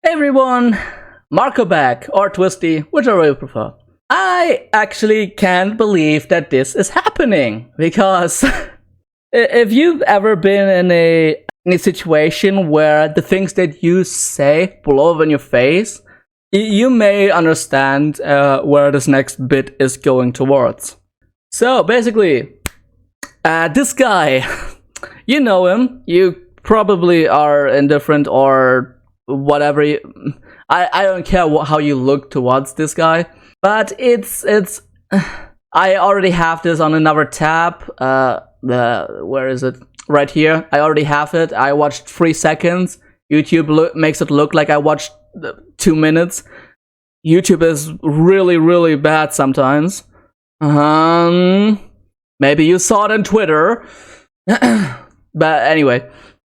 Hey everyone, Marco back, or Twisty, whichever you prefer. I actually can't believe that this is happening, because if you've ever been in a situation where the things that you say blow up in your face, you may understand where this next bit is going towards. So basically, this guy, you know him, you probably are indifferent or whatever. I don't care how you look towards this guy, but it's I already have this on another tab. Where is it? Right here. I already have it. I watched 3 seconds. YouTube makes it look like I watched 2 minutes. YouTube is really bad sometimes. Maybe you saw it on Twitter. But anyway,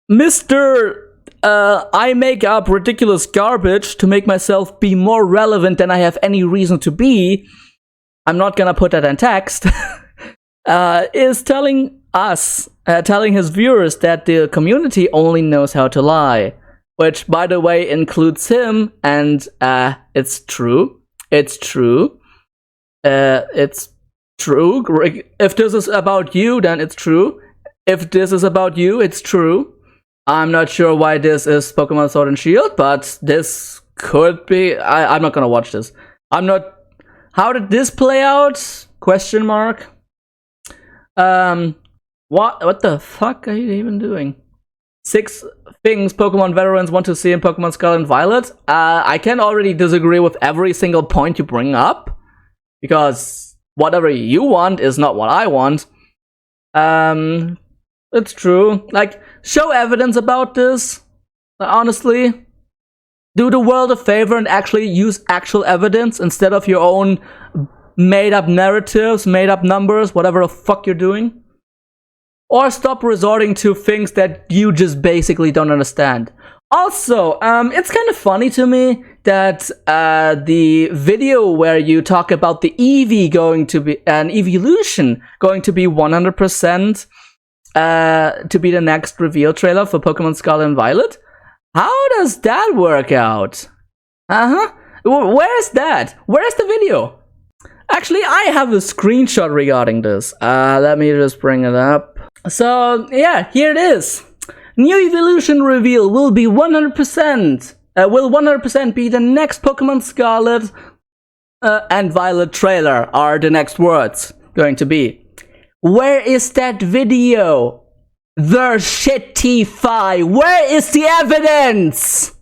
Mr. I make up ridiculous garbage to make myself be more relevant than I have any reason to be. I'm not gonna put that in text. Is telling his viewers that the community only knows how to lie. Which, by the way, includes him, and it's true. It's true. It's true. If this is about you, then it's true. If this is about you, it's true. I'm not sure why this is Pokemon Sword and Shield, but this could be. I'm not gonna watch this. I'm not. How did this play out? Question mark. What the fuck are you even doing? 6 things Pokemon veterans want to see in Pokemon Scarlet and Violet. I can already disagree with every single point you bring up, because whatever you want is not what I want. It's true. Like, show evidence about this. Honestly, do the world a favor and actually use actual evidence instead of your own made-up narratives, made-up numbers, whatever the fuck you're doing. Or stop resorting to things that you just basically don't understand. Also, it's kind of funny to me that the video where you talk about the Eevee going to be an evolution going to be 100%. To be the next reveal trailer for Pokemon Scarlet and Violet? How does that work out? Where's that? Where's the video? Actually, I have a screenshot regarding this. Let me just bring it up. So, yeah, here it is. New evolution reveal will be 100%. Will 100% be the next Pokemon Scarlet and Violet trailer, are the next words going to be. Where is that video? Verlisify. Where is the evidence?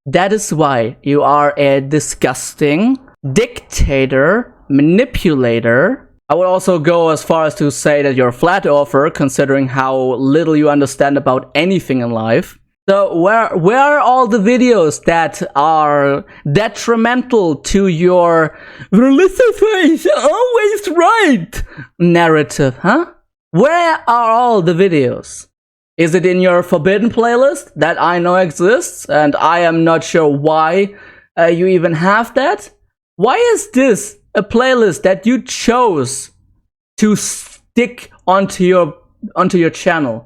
That is why you are a disgusting dictator, manipulator. I would also go as far as to say that you're a flat earther, considering how little you understand about anything in life. So where are all the videos that are detrimental to your Verlisify is always right narrative, huh? Where are all the videos? Is it in your forbidden playlist that I know exists, and I am not sure why you even have that? Why is this a playlist that you chose to stick onto your channel?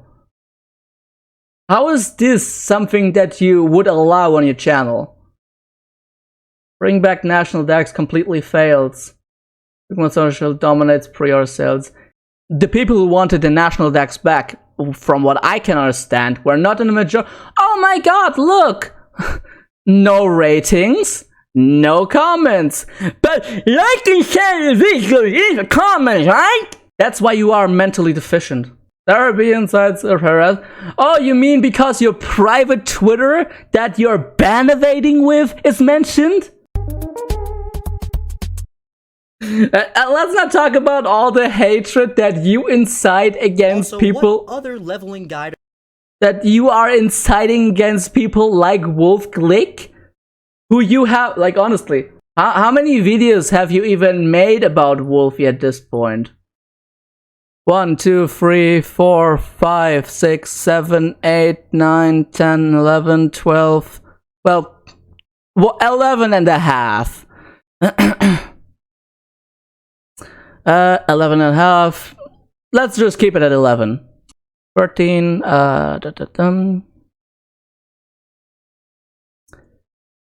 How is this something that you would allow on your channel? Bring back National Dex completely fails. Pokemon Social dominates pre-order sales. The people who wanted the National Dex back, from what I can understand, were not in the majority. Oh my god, look! No ratings, no comments. But like and share the video, leave a comment, right? That's why you are mentally deficient. Therapy insights of harass. Oh, you mean because your private Twitter that you're ban evading with is mentioned? Let's not talk about all the hatred that you incite against also, people. What other leveling guide that you are inciting against people like Wolf Glick, who you have, like, honestly, how many videos have you even made about Wolfie at this point? 1, 2, 3, 4, 5, 6, 7, 8, 9, 10, 11, 12. Well, 11 and a half. 11 and a half. Let's just keep it at 11. 13.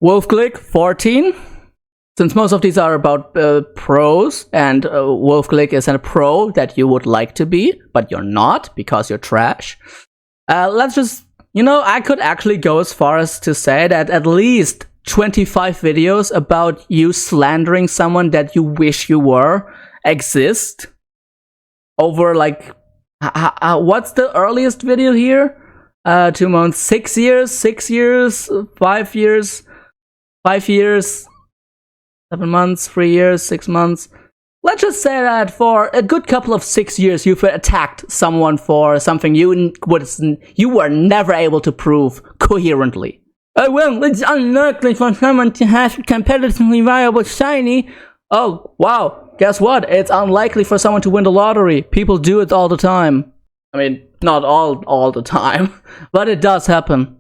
Wolfglick 14. Since most of these are about pros, and Wolfglick is a pro that you would like to be, but you're not because you're trash. Let's just, I could actually go as far as to say that at least 25 videos about you slandering someone that you wish you were exist. Over like, what's the earliest video here? 2 months, 6 years, 6 years, 5 years, 5 years, 7 months, 3 years, 6 months. Let's just say that for a good couple of 6 years, you've attacked someone for something you were never able to prove coherently. Well, it's unlikely for someone to have competitively viable shiny. Oh, wow. Guess what? It's unlikely for someone to win the lottery. People do it all the time. I mean, not all the time, but it does happen.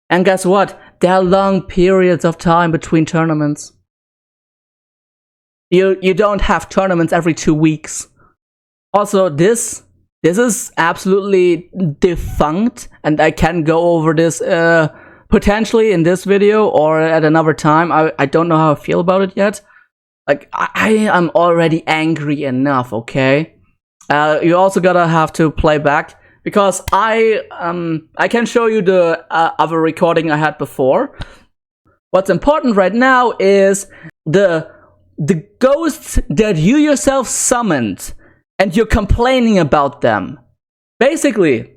And guess what? There are long periods of time between tournaments. You don't have tournaments every 2 weeks. Also, this is absolutely defunct, and I can go over this potentially in this video or at another time. I don't know how I feel about it yet. Like, I am already angry enough, okay? You also gotta have to play back, because I can show you the other recording I had before. What's important right now is the ghosts that you yourself summoned, and you're complaining about them. Basically,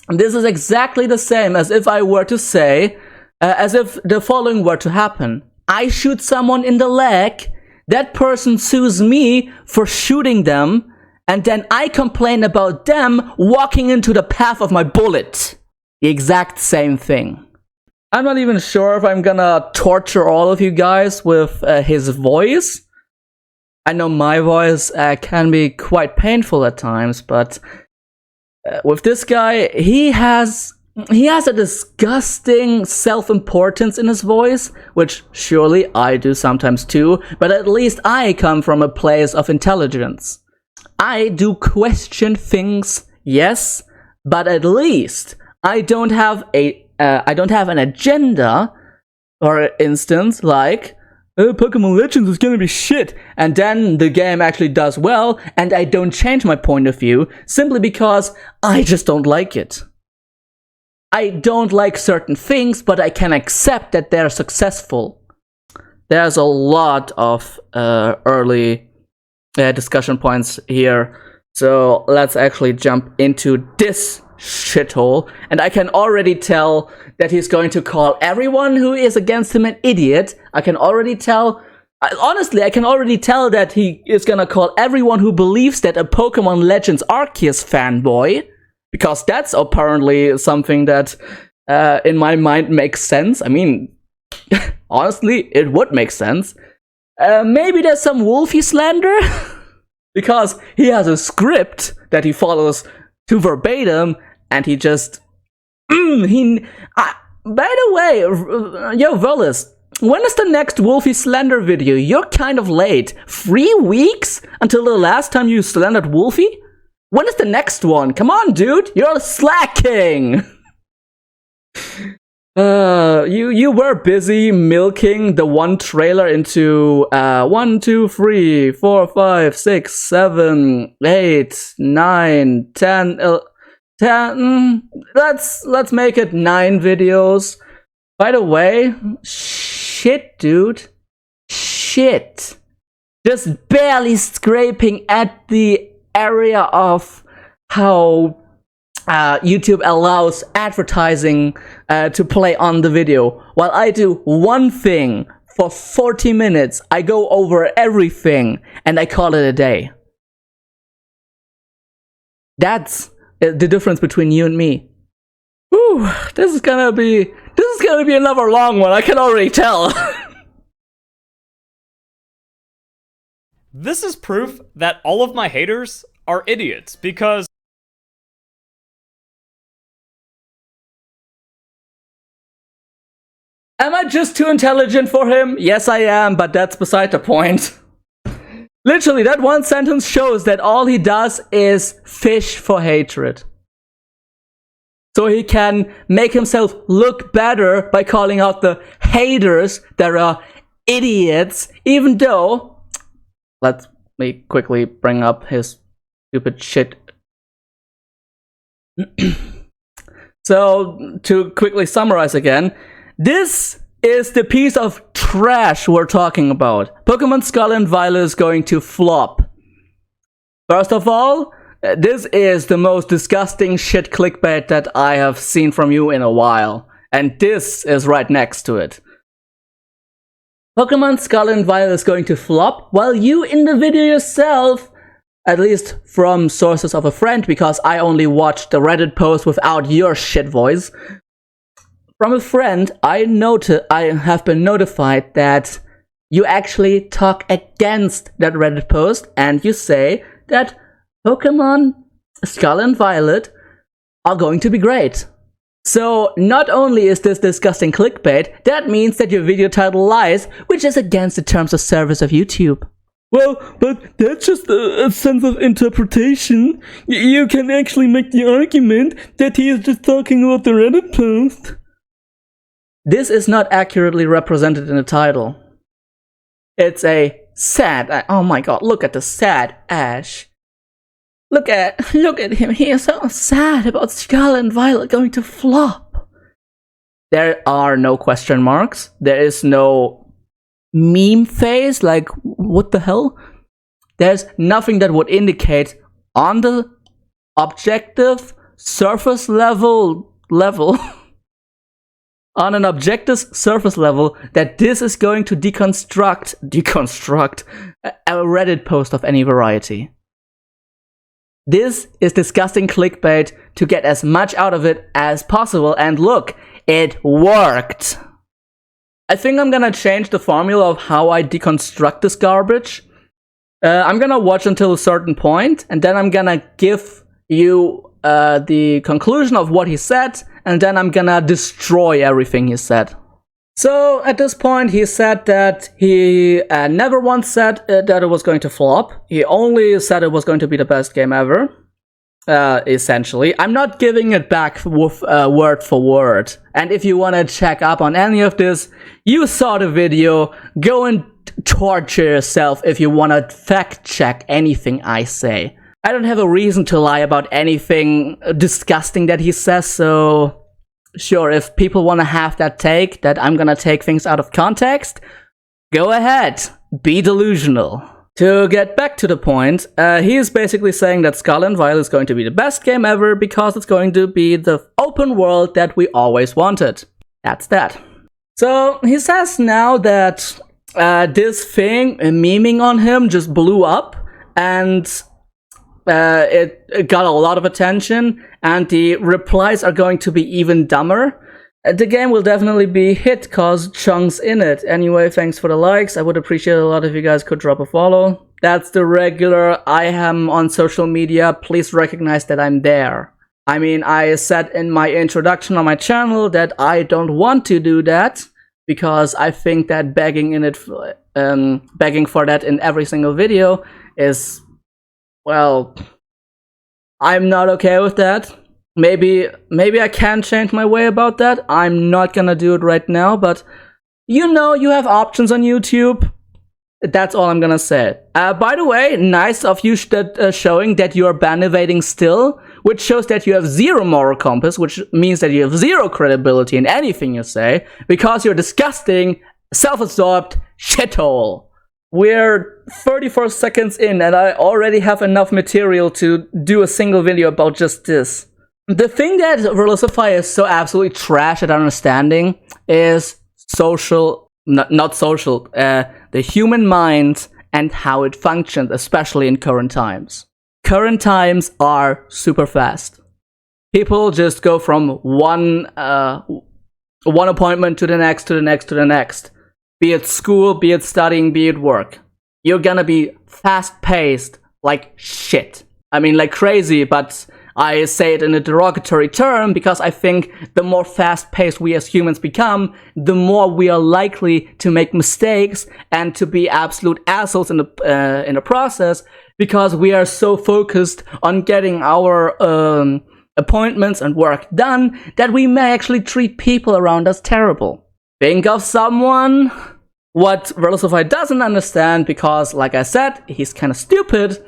this is exactly the same as if I were to say, as if the following were to happen. I shoot someone in the leg, that person sues me for shooting them, and then I complain about them walking into the path of my bullet. The exact same thing. I'm not even sure if I'm gonna torture all of you guys with his voice. I know my voice can be quite painful at times, but with this guy, he has a disgusting self-importance in his voice, which surely I do sometimes too, but at least I come from a place of intelligence. I do question things, yes, but at least I don't have an agenda. For instance, like, Pokemon Legends is gonna be shit, and then the game actually does well, and I don't change my point of view simply because I just don't like it. I don't like certain things, but I can accept that they're successful. There's a lot of early discussion points here, so let's actually jump into this shithole. And I can already tell that he's going to call everyone who is against him an idiot. I can already tell, honestly, I can already tell that he is gonna call everyone who believes that a Pokemon Legends Arceus fanboy, because that's apparently something that in my mind makes sense. I mean, honestly, it would make sense. Maybe there's some Wolfie slander, because he has a script that he follows to verbatim, and he just... by the way, yo, Verlis, when is the next Wolfie slander video? You're kind of late. 3 weeks until the last time you slandered Wolfie? When is the next one? Come on, dude, you're slacking! You were busy milking the one trailer into 1, 2, 3, 4, 5, 6, 7, 8, 9, 10, 10. Let's make it 9 videos. By the way, shit, dude. Shit. Just barely scraping at the area of how YouTube allows advertising to play on the video. While I do one thing for 40 minutes, I go over everything and I call it a day. That's the difference between you and me. Whew, this is gonna be another long one, I can already tell. This is proof that all of my haters are idiots, because am I just too intelligent for him? Yes, I am, but that's beside the point. Literally, that one sentence shows that all he does is fish for hatred. so he can make himself look better by calling out the haters that are idiots, even though, let me quickly bring up his stupid shit. So, to quickly summarize again, this is the piece of trash we're talking about. Pokemon Skull and Violet is going to flop. First of all, this is the most disgusting shit clickbait that I have seen from you in a while. And this is right next to it. Pokemon Skull and Violet is going to flop, while you in the video yourself, at least from sources of a friend, because I only watched the Reddit post without your shit voice. From a friend, I have been notified that you actually talk against that Reddit post, and you say that Pokemon Skull and Violet are going to be great. So, not only is this disgusting clickbait, that means that your video title lies, which is against the terms of service of YouTube. Well, but that's just a sense of interpretation. You can actually make the argument that he is just talking about the Reddit post. This is not accurately represented in the title. It's a sad... Oh my god, look at the sad Ash. Look at him, he is so sad about Skull and Violet going to flop. There are no question marks. There is no meme face, like, what the hell? There's nothing that would indicate on the objective surface level on an objective surface level that this is going to deconstruct a Reddit post of any variety. This is disgusting clickbait to get as much out of it as possible, and look, it worked! I think I'm gonna change the formula of how I deconstruct this garbage. I'm gonna watch until a certain point, and then I'm gonna give you the conclusion of what he said, and then I'm gonna destroy everything he said. So, at this point, he said that he never once said that it was going to flop. He only said it was going to be the best game ever, essentially. I'm not giving it back with word for word. And if you want to check up on any of this, you saw the video. Go and torture yourself if you want to fact check anything I say. I don't have a reason to lie about anything disgusting that he says, so... Sure, if people want to have that take, that I'm gonna take things out of context, go ahead, be delusional. To get back to the point, he is basically saying that Skull and Violet is going to be the best game ever because it's going to be the open world that we always wanted. That's that. So, he says now that this thing, memeing on him, just blew up, and it got a lot of attention, and the replies are going to be even dumber. The game will definitely be hit cause Chung's in it. Anyway, thanks for the likes. I would appreciate a lot if you guys could drop a follow. That's the regular I am on social media. Please recognize that I'm there. I mean, I said in my introduction on my channel that I don't want to do that because I think that begging for that in every single video is, well, I'm not okay with that. Maybe I can change my way about that. I'm not gonna do it right now, but you know, you have options on YouTube. That's all I'm gonna say. By the way, nice of you showing that you are ban-evading still, which shows that you have zero moral compass, which means that you have zero credibility in anything you say, because you're disgusting, self-absorbed shithole. We're 34 seconds in, and I already have enough material to do a single video about just this. The thing that Verlisify is so absolutely trash at understanding is the human mind and how it functions, especially in current times. Current times are super fast. People just go from one appointment to the next, to the next, to the next. Be it school, be it studying, be it work. You're gonna be fast-paced like shit. I mean, like crazy, but I say it in a derogatory term because I think the more fast-paced we as humans become, the more we are likely to make mistakes and to be absolute assholes in the process, because we are so focused on getting our appointments and work done, that we may actually treat people around us terrible. Think of someone. What Verlisify doesn't understand, because like I said, he's kind of stupid,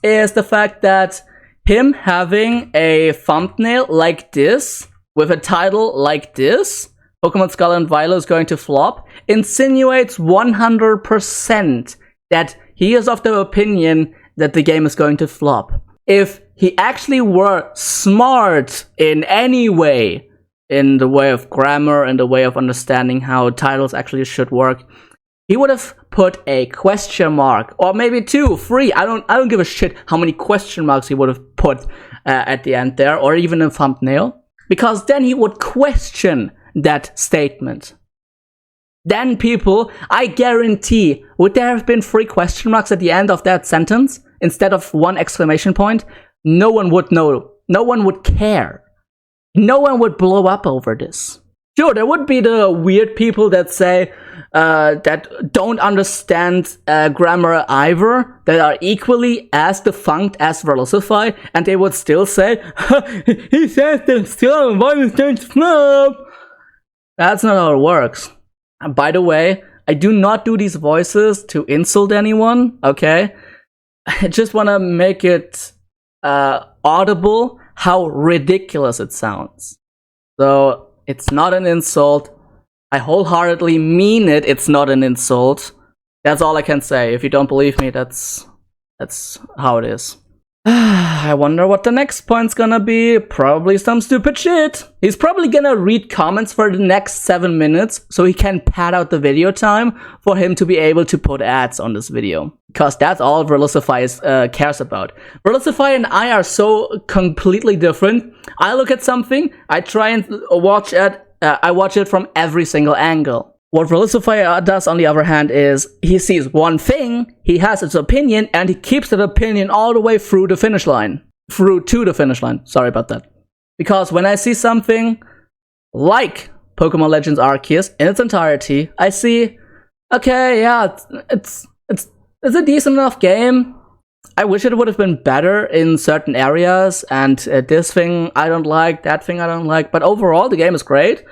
is the fact that him having a thumbnail like this, with a title like this, Pokemon Scarlet and Violet is going to flop, insinuates 100% that he is of the opinion that the game is going to flop. If he actually were smart in any way, in the way of grammar, in the way of understanding how titles actually should work, he would have put a question mark, or maybe 2, 3. I don't give a shit how many question marks he would have put at the end there, or even a thumbnail, because then he would question that statement. Then people, I guarantee, would there have been 3 question marks at the end of that sentence instead of 1 exclamation point? No one would know. No one would care. No one would blow up over this. Sure, there would be the weird people that say, that don't understand grammar either, that are equally as defunct as Verlisify, and they would still say, he says that still violence don't flop. That's not how it works. And by the way, I do not do these voices to insult anyone, okay? I just want to make it audible how ridiculous it sounds. So, it's not an insult. I wholeheartedly mean it. It's not an insult. That's all I can say. If you don't believe me, that's how it is. I wonder what the next point's gonna be. Probably some stupid shit. He's probably gonna read comments for the next 7 minutes so he can pad out the video time for him to be able to put ads on this video. Because that's all Verlisify cares about. Verlisify and I are so completely different. I look at something, I try and watch it from every single angle. What Verlisify does, on the other hand, is he sees one thing, he has his opinion, and he keeps that opinion all the way through the finish line. Through to the finish line. Sorry about that. Because when I see something like Pokemon Legends Arceus in its entirety, I see, okay, yeah, it's a decent enough game. I wish it would have been better in certain areas, and this thing I don't like, that thing I don't like, but overall the game is great.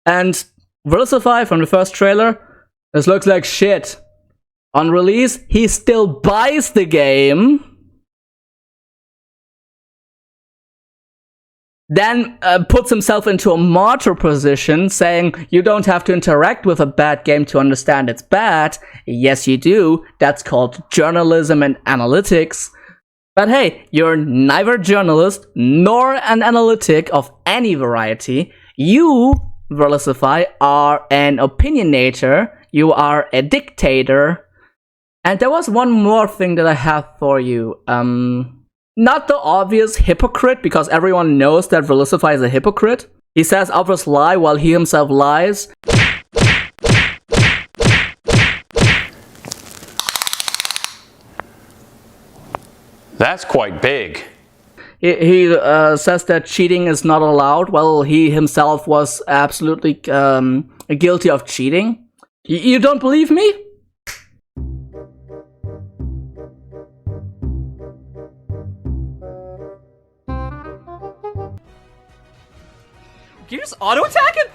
And Verlisify from the first trailer, this looks like shit. On release, he still buys the game, then puts himself into a martyr position, saying you don't have to interact with a bad game to understand it's bad. Yes, you do. That's called journalism and analytics. But hey, you're neither a journalist nor an analytic of any variety. You, Verlisify, are an opinionator. You are a dictator. And there was one more thing that I have for you. Not the obvious hypocrite, because everyone knows that Verlisify is a hypocrite. He says others lie while he himself lies. That's quite big. He says that cheating is not allowed. Well, he himself was absolutely guilty of cheating. You don't believe me? Can you just auto-attack it?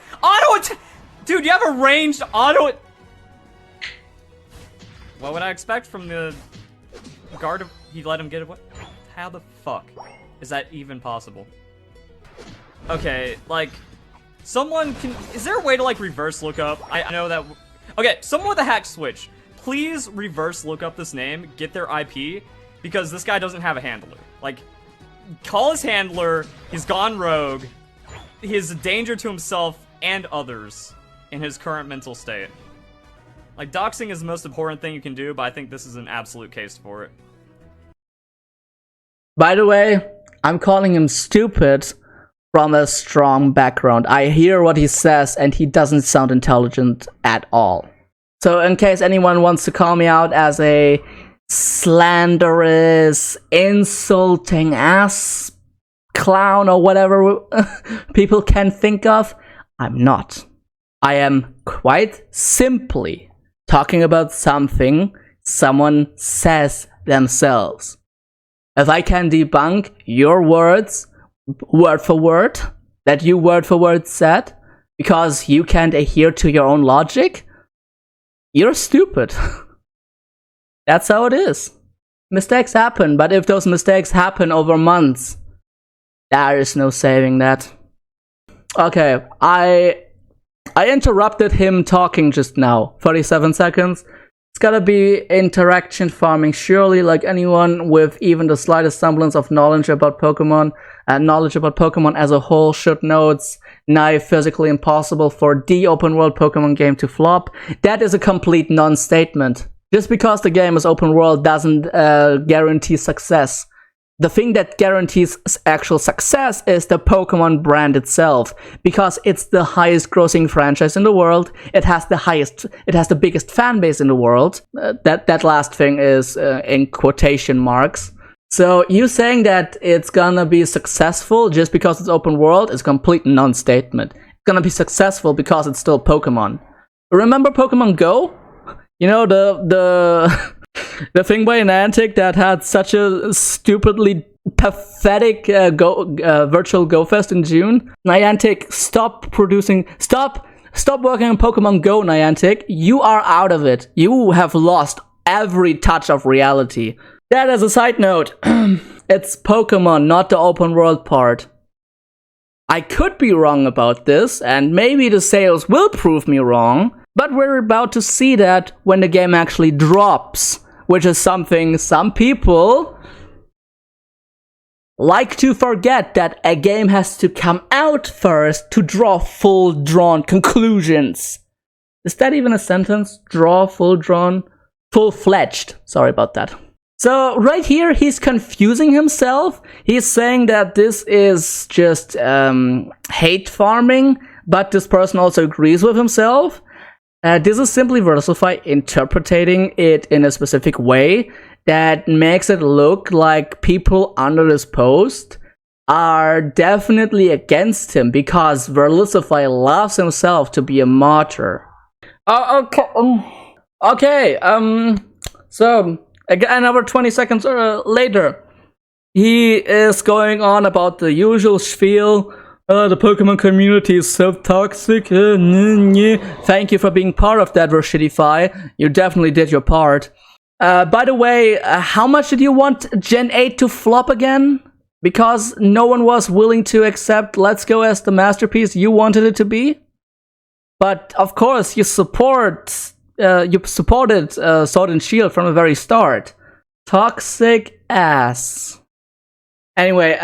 Dude, you have a ranged auto... What would I expect from the guard? He let him get away? How the fuck is that even possible? Okay, like, someone can... Is there a way to, like, reverse look up? I know that... Okay, someone with a hack switch, please reverse look up this name, get their IP, because this guy doesn't have a handler. Like, call his handler, he's gone rogue, he is a danger to himself and others in his current mental state. Like, doxing is the most important thing you can do, but I think this is an absolute case for it. By the way, I'm calling him stupid from a strong background. I hear what he says, and he doesn't sound intelligent at all. So in case anyone wants to call me out as a slanderous, insulting ass clown or whatever people can think of, I'm not. I am quite simply talking about something someone says themselves. If I can debunk your words word for word, that you word for word said, because you can't adhere to your own logic, you're stupid. That's how it is. Mistakes happen, but if those mistakes happen over months, there is no saving that. Okay, I interrupted him talking just now. 37 seconds. It's gotta be interaction farming. Surely, like anyone with even the slightest semblance of knowledge about Pokemon and knowledge about Pokemon as a whole should know it's nigh physically impossible for the open world Pokemon game to flop. That is a complete non-statement. Just because the game is open world doesn't guarantee success. The thing that guarantees actual success is the Pokemon brand itself, because it's the highest grossing franchise in the world. It has the biggest fan base in the world. That last thing is in quotation marks. So you saying that it's gonna be successful just because it's open world is a complete non-statement. It's gonna be successful because it's still Pokemon. Remember Pokemon Go? You know, the thing by Niantic that had such a stupidly pathetic virtual Go Fest in June? Niantic, stop working on Pokemon Go, Niantic. You are out of it. You have lost every touch of reality. That as a side note, it's Pokemon, not the open world part. I could be wrong about this, and maybe the sales will prove me wrong, but we're about to see that when the game actually drops, which is something some people like to forget, that a game has to come out first to draw full-drawn conclusions. Is that even a sentence? Draw full-drawn? Full-fledged. Sorry about that. So right here, he's confusing himself. He's saying that this is just hate farming, but this person also agrees with himself. This is simply Verlisify interpreting it in a specific way that makes it look like people under this post are definitely against him because Verlisify loves himself to be a martyr. Okay. So again, another 20 seconds later, he is going on about the usual spiel. The Pokemon community is so toxic. Thank you for being part of that, Verlisify. You definitely did your part. By the way, how much did you want Gen 8 to flop again? Because no one was willing to accept Let's Go as the masterpiece you wanted it to be? But of course, you supported Sword and Shield from the very start. Toxic ass. Anyway,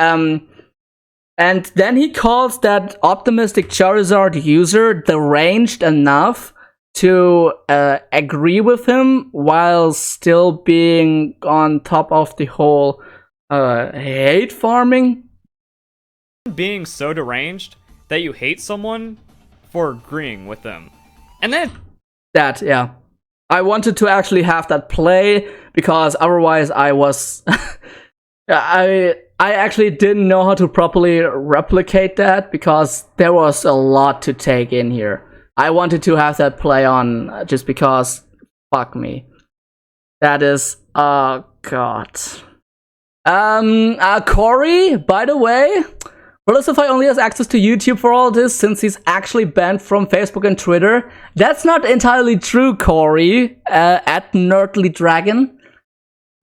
and then he calls that optimistic Charizard user deranged enough to agree with him while still being on top of the whole hate farming. Being so deranged that you hate someone for agreeing with them. And then that, yeah. I wanted to actually have that play because otherwise I was I actually didn't know how to properly replicate that because there was a lot to take in here. I wanted to have that play on just because, fuck me. That is, oh god. Corey, by the way, Verlisify only has access to YouTube for all this since he's actually banned from Facebook and Twitter. That's not entirely true, Corey, at Nerdly Dragon.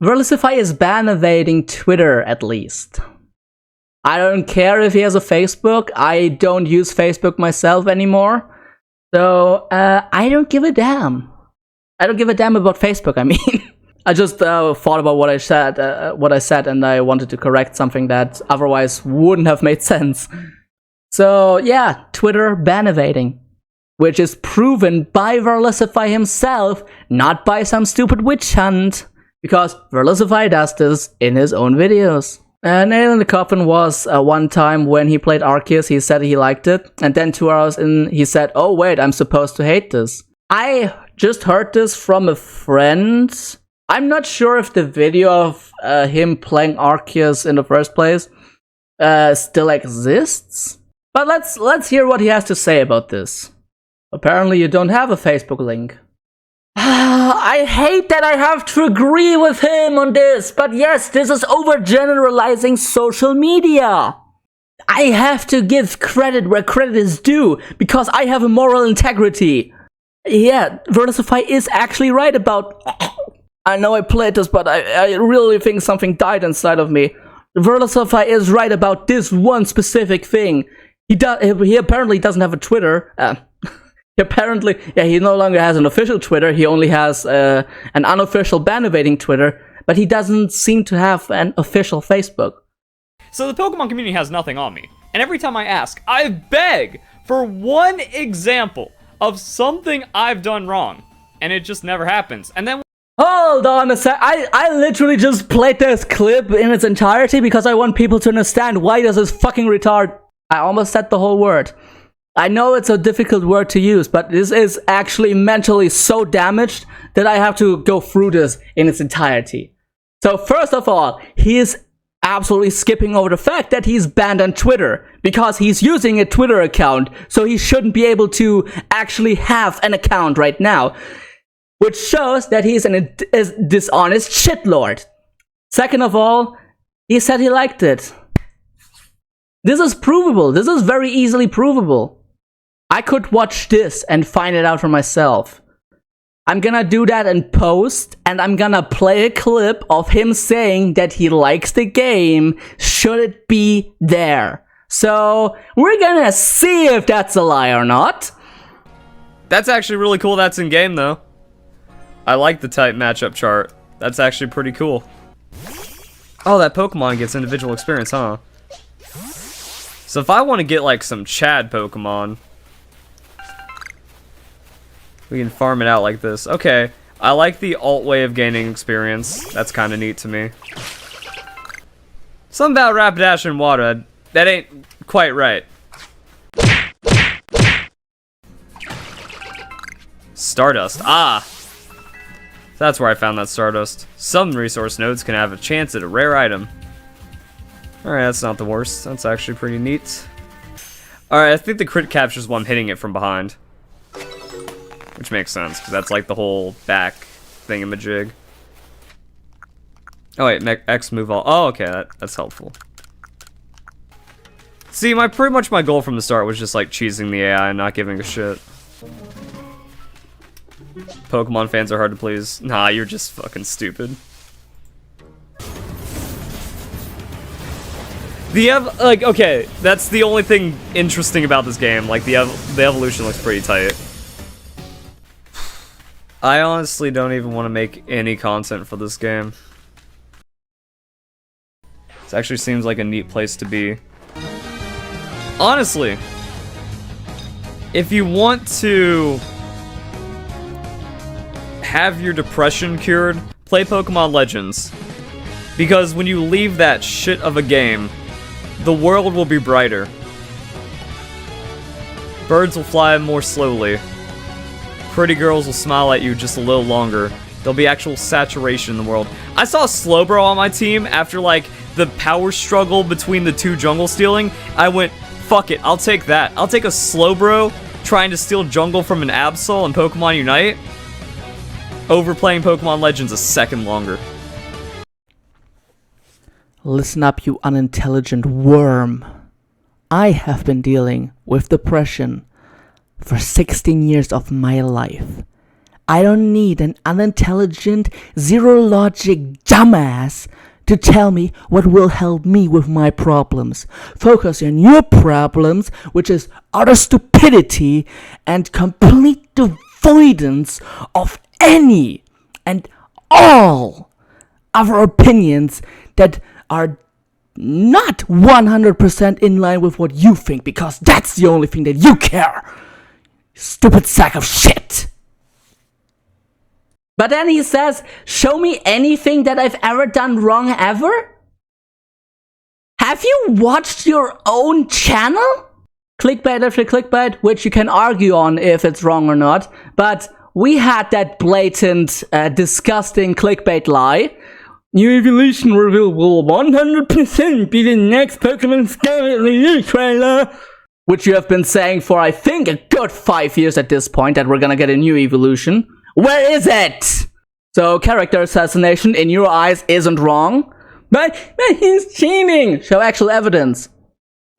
Verlisify is ban evading Twitter, at least. I don't care if he has a Facebook. I don't use Facebook myself anymore. So, I don't give a damn. I don't give a damn about Facebook, I mean. I just thought about what I said, and I wanted to correct something that otherwise wouldn't have made sense. So, yeah, Twitter ban evading. Which is proven by Verlisify himself, not by some stupid witch hunt. Because Verlisify does this in his own videos. Nail in the Coffin was one time when he played Arceus, he said he liked it. And then 2 hours in, he said, oh wait, I'm supposed to hate this. I just heard this from a friend. I'm not sure if the video of him playing Arceus in the first place still exists. But let's hear what he has to say about this. Apparently you don't have a Facebook link. I hate that I have to agree with him on this, but yes, this is overgeneralizing social media. I have to give credit where credit is due, because I have a moral integrity. Yeah, Verlisify is actually right about... I know I played this, but I really think something died inside of me. Verlisify is right about this one specific thing. He apparently doesn't have a Twitter. Apparently, yeah, he no longer has an official Twitter. He only has an unofficial ban-evading Twitter, but he doesn't seem to have an official Facebook. So the Pokemon community has nothing on me. And every time I ask, I beg for one example of something I've done wrong. And it just never happens. And then... Hold on a sec. I literally just played this clip in its entirety because I want people to understand why does this fucking retard... I almost said the whole word. I know it's a difficult word to use, but this is actually mentally so damaged that I have to go through this in its entirety. So first of all, he is absolutely skipping over the fact that he's banned on Twitter because he's using a Twitter account, so he shouldn't be able to actually have an account right now, which shows that he's a dishonest shitlord. Second of all, he said he liked it. This is provable. This is very easily provable. I could watch this and find it out for myself. I'm gonna do that in post, and I'm gonna play a clip of him saying that he likes the game, should it be there. So, we're gonna see if that's a lie or not. That's actually really cool that's in game, though. I like the type matchup chart. That's actually pretty cool. Oh, that Pokemon gets individual experience, huh? So if I want to get, like, some Chad Pokemon... we can farm it out like this. Okay, I like the alt way of gaining experience. That's kind of neat to me. Something about Rapidash and water, that ain't quite right. Stardust, ah! That's where I found that Stardust. Some resource nodes can have a chance at a rare item. Alright, that's not the worst. That's actually pretty neat. Alright, I think the crit captures one hitting it from behind. Which makes sense, because that's like the whole back thingamajig. Oh wait, X move all. Oh, okay, that's helpful. See, pretty much my goal from the start was just like cheesing the AI and not giving a shit. Pokemon fans are hard to please. Nah, you're just fucking stupid. Okay, that's the only thing interesting about this game. Like, the evolution looks pretty tight. I honestly don't even want to make any content for this game. This actually seems like a neat place to be. Honestly, if you want to have your depression cured, play Pokemon Legends. Because when you leave that shit of a game, the world will be brighter. Birds will fly more slowly. Pretty girls will smile at you just a little longer. There'll be actual saturation in the world. I saw Slowbro on my team after, like, the power struggle between the two jungle stealing. I went, fuck it, I'll take that. I'll take a Slowbro trying to steal jungle from an Absol in Pokemon Unite over playing Pokemon Legends a second longer. Listen up, you unintelligent worm. I have been dealing with depression for 16 years of my life. I don't need an unintelligent, zero-logic dumbass to tell me what will help me with my problems. Focus on your problems, which is utter stupidity and complete avoidance of any and all other opinions that are not 100% in line with what you think, because that's the only thing that you care. Stupid sack of shit. But then he says, show me anything that I've ever done wrong ever? Have you watched your own channel? Clickbait after clickbait, which you can argue on if it's wrong or not, but we had that blatant, disgusting clickbait lie. New evolution reveal will 100% be the next Pokemon Scarlet release trailer. Which you have been saying for, I think, a good 5 years at this point, that we're gonna get a new evolution. Where is it? So, character assassination in your eyes isn't wrong. But he's cheating! Show actual evidence.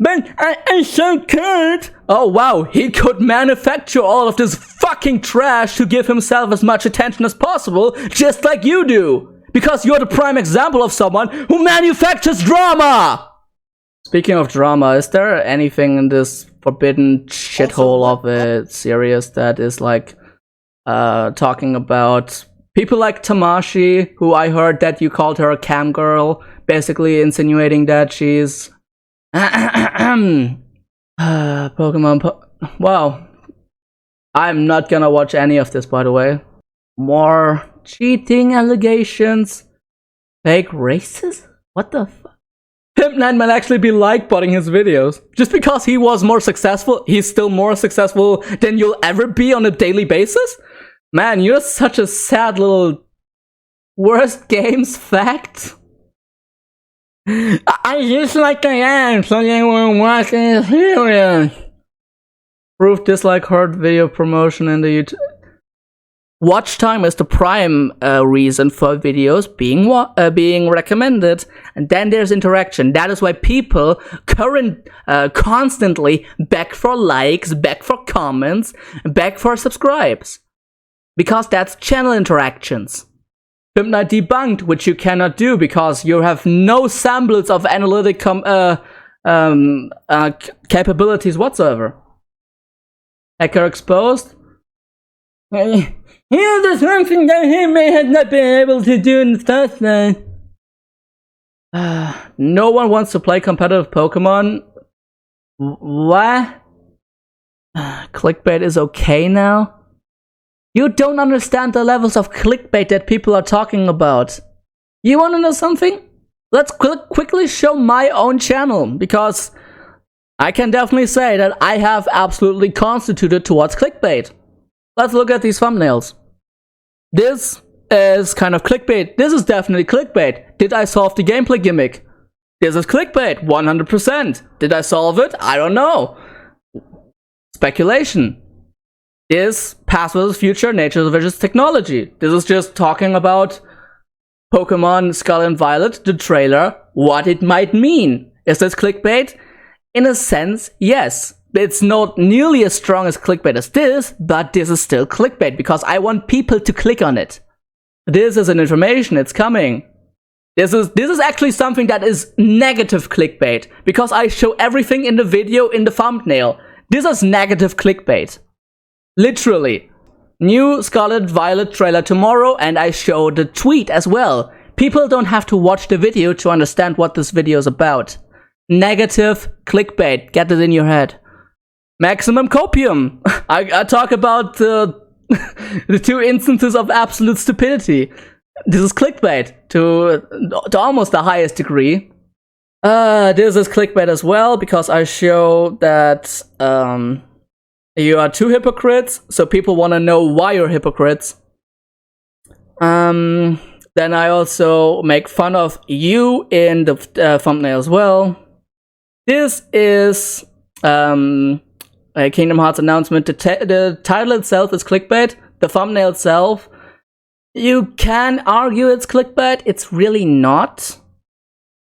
But I'm so good. Oh wow, he could manufacture all of this fucking trash to give himself as much attention as possible, just like you do. Because you're the prime example of someone who manufactures drama! Speaking of drama, is there anything in this forbidden shithole of a series that is like talking about people like Tamashi, who I heard that you called her a cam girl, basically insinuating that she's Pokemon wow. I'm not gonna watch any of this, by the way. More cheating allegations. Fake racism? What the fuck? Pimp Knight might actually be like-botting his videos. Just because he was more successful, he's still more successful than you'll ever be on a daily basis? Man, you're such a sad little worst games fact. I just like I am, so they were watching the series. Proof dislike hurt video promotion in the YouTube. Watch time is the prime reason for videos being recommended, and then there's interaction. That is why people constantly beg for likes, beg for comments, beg for subscribes, because that's channel interactions. Pimp Knight debunked, which you cannot do because you have no semblance of analytic capabilities whatsoever. Hacker exposed. Here's something that he may have not been able to do in the first place. No one wants to play competitive Pokemon. What? Clickbait is okay now? You don't understand the levels of clickbait that people are talking about. You wanna know something? Let's quickly show my own channel, because I can definitely say that I have absolutely constituted towards clickbait. Let's look at these thumbnails. This is kind of clickbait. This is definitely clickbait. Did I solve the gameplay gimmick? This is clickbait, 100%. Did I solve it? I don't know. Speculation. Is past versus future, nature versus technology. This is just talking about Pokemon Scarlet and Violet, the trailer, what it might mean. Is this clickbait? In a sense, yes. It's not nearly as strong as clickbait as this, but this is still clickbait because I want people to click on it. This is an information, it's coming. This is actually something that is negative clickbait because I show everything in the video in the thumbnail. This is negative clickbait. Literally. New Scarlet Violet trailer tomorrow, and I show the tweet as well. People don't have to watch the video to understand what this video is about. Negative clickbait. Get it in your head. Maximum copium. I talk about the two instances of absolute stupidity. This is clickbait to almost the highest degree. This is clickbait as well because I show that you are two hypocrites, so people want to know why you're hypocrites. Then I also make fun of you in the thumbnail as well. This is a Kingdom Hearts announcement. The title itself is clickbait. The thumbnail itself, you can argue it's clickbait. It's really not.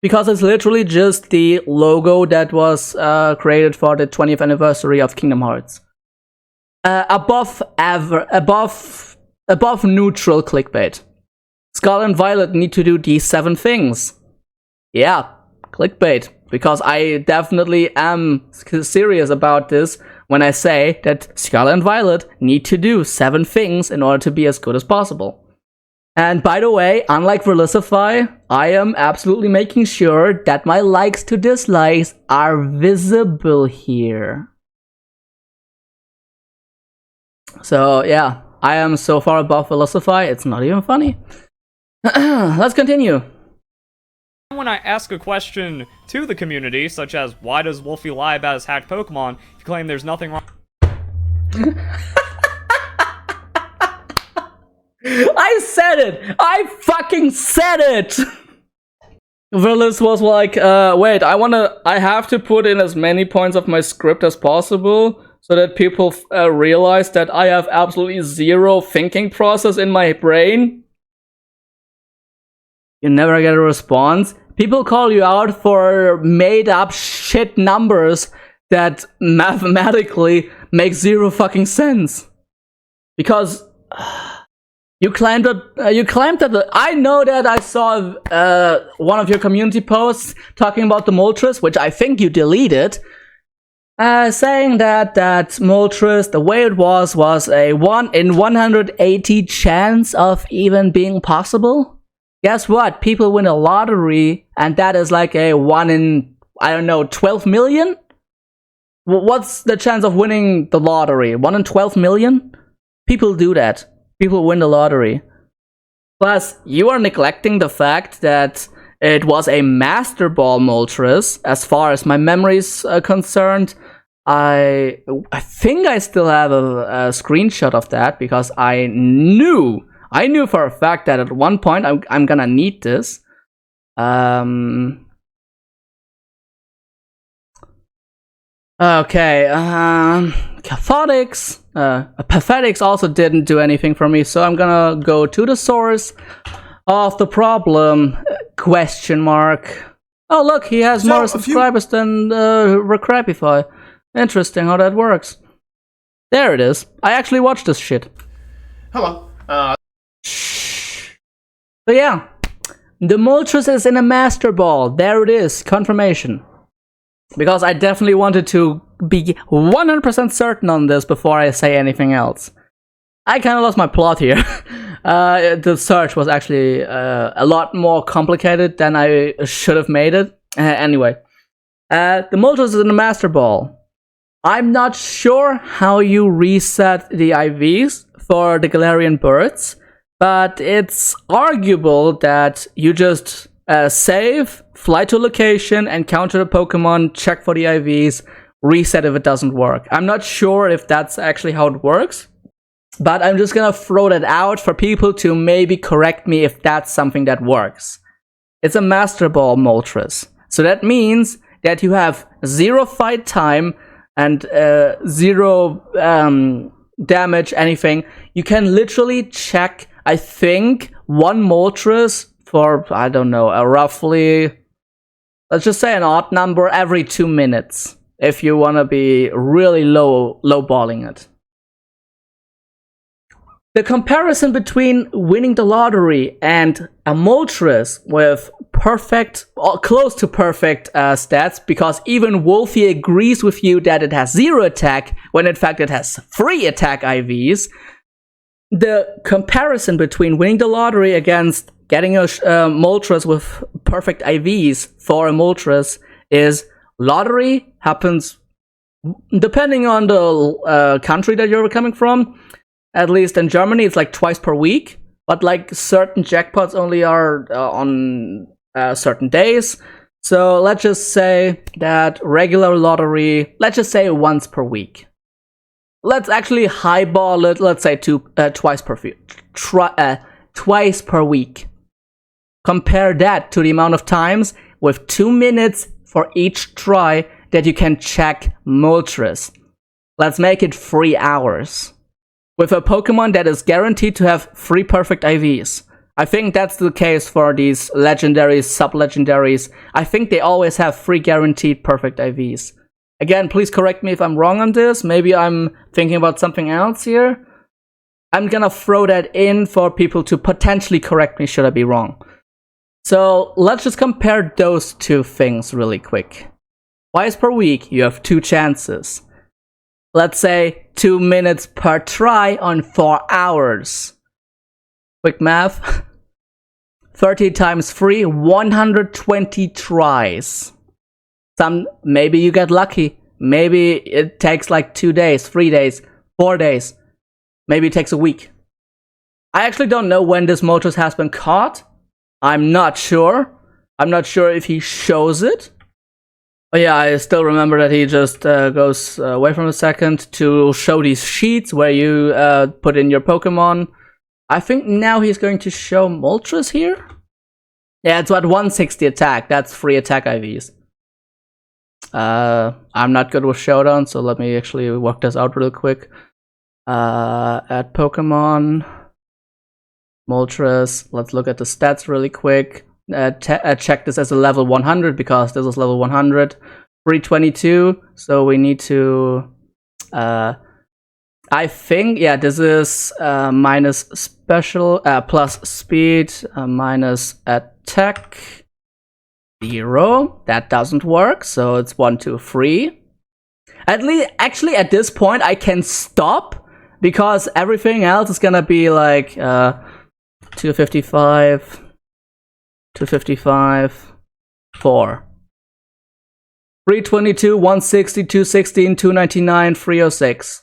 Because it's literally just the logo that was created for the 20th anniversary of Kingdom Hearts. Above neutral clickbait. Scarlet and Violet need to do these 7 things. Yeah, clickbait. Because I definitely am serious about this when I say that Scarlet and Violet need to do 7 things in order to be as good as possible. And by the way, unlike Verlisify, I am absolutely making sure that my likes to dislikes are visible here. So yeah, I am so far above Verlisify, it's not even funny. Let's continue. When I ask a question to the community, such as, why does Wolfie lie about his hacked Pokemon, if you claim there's nothing wrong... I said it! I fucking said it! Verlis was like, wait, I have to put in as many points of my script as possible so that people realize that I have absolutely zero thinking process in my brain. You never get a response. People call you out for made up shit numbers that mathematically make zero fucking sense. Because you claimed that I know that I saw one of your community posts talking about the Moltres, which I think you deleted, saying that Moltres, the way it was a 1 in 180 chance of even being possible. Guess what? People win a lottery, and that is like a 1 in, I don't know, 12 million? What's the chance of winning the lottery? 1 in 12 million? People do that. People win the lottery. Plus, you are neglecting the fact that it was a Master Ball Moltres, as far as my memory is concerned. I think I still have a screenshot of that, because I knew for a fact that at one point I'm gonna need this. Okay, Cathodics, Pathetics also didn't do anything for me, so I'm gonna go to the source of the problem, question mark. Oh look, he has more subscribers than Verlisify. Interesting how that works. There it is. I actually watched this shit. Hello. Shh. So yeah, the Moltres is in a Master Ball. There it is, confirmation. Because I definitely wanted to be 100% certain on this before I say anything else. I kind of lost my plot here. The search was actually a lot more complicated than I should have made it. Anyway, the Moltres is in the Master Ball. I'm not sure how you reset the IVs for the Galarian birds, but it's arguable that you just save, fly to a location, encounter a Pokemon, check for the IVs, reset if it doesn't work. I'm not sure if that's actually how it works, but I'm just gonna throw that out for people to maybe correct me if that's something that works. It's a Master Ball Moltres, so that means that you have 0 fight time and 0 damage, anything. You can literally check, I think, 1 Moltres for, I don't know, a roughly, let's just say an odd number every 2 minutes, if you want to be really lowballing it. The comparison between winning the lottery and a Moltres with perfect, or close to perfect stats, because even Wolfie agrees with you that it has 0 attack, when in fact it has 3 attack IVs. The comparison between winning the lottery against getting a Moltres with perfect IVs for a Moltres is lottery happens depending on the country that you're coming from. At least in Germany, it's like twice per week, but like certain jackpots only are on certain days. So let's just say that regular lottery, let's just say once per week. Let's actually highball it. Let's say twice per week. Compare that to the amount of times with 2 minutes for each try that you can check Moltres. Let's make it 3 hours. With a Pokemon that is guaranteed to have 3 perfect IVs. I think that's the case for these legendaries, sub-legendaries. I think they always have 3 guaranteed perfect IVs. Again, please correct me if I'm wrong on this. Maybe I'm thinking about something else here. I'm gonna throw that in for people to potentially correct me should I be wrong. So let's just compare those 2 things really quick. Twice per week, you have 2 chances. Let's say 2 minutes per try on 4 hours. Quick math. 30 times 3, 120 tries. Maybe you get lucky. Maybe it takes like 2 days, 3 days, 4 days. Maybe it takes a week. I actually don't know when this Moltres has been caught. I'm not sure. I'm not sure if he shows it. Oh yeah, I still remember that he just goes away from a second to show these sheets where you put in your Pokemon. I think now he's going to show Moltres here. Yeah, it's at 160 attack. That's 3 attack IVs. I'm not good with Showdown, so let me actually work this out real quick. At Pokemon Moltres, let's look at the stats really quick. check this as a level 100 because this is level 100. 322, so we need to I think, yeah, this is minus special, plus speed, minus attack, 0. That doesn't work, so it's 1, 2, 3. Actually, at this point, I can stop, because everything else is gonna be like 255, 255, 4. 322, 160, 216, 299, 306.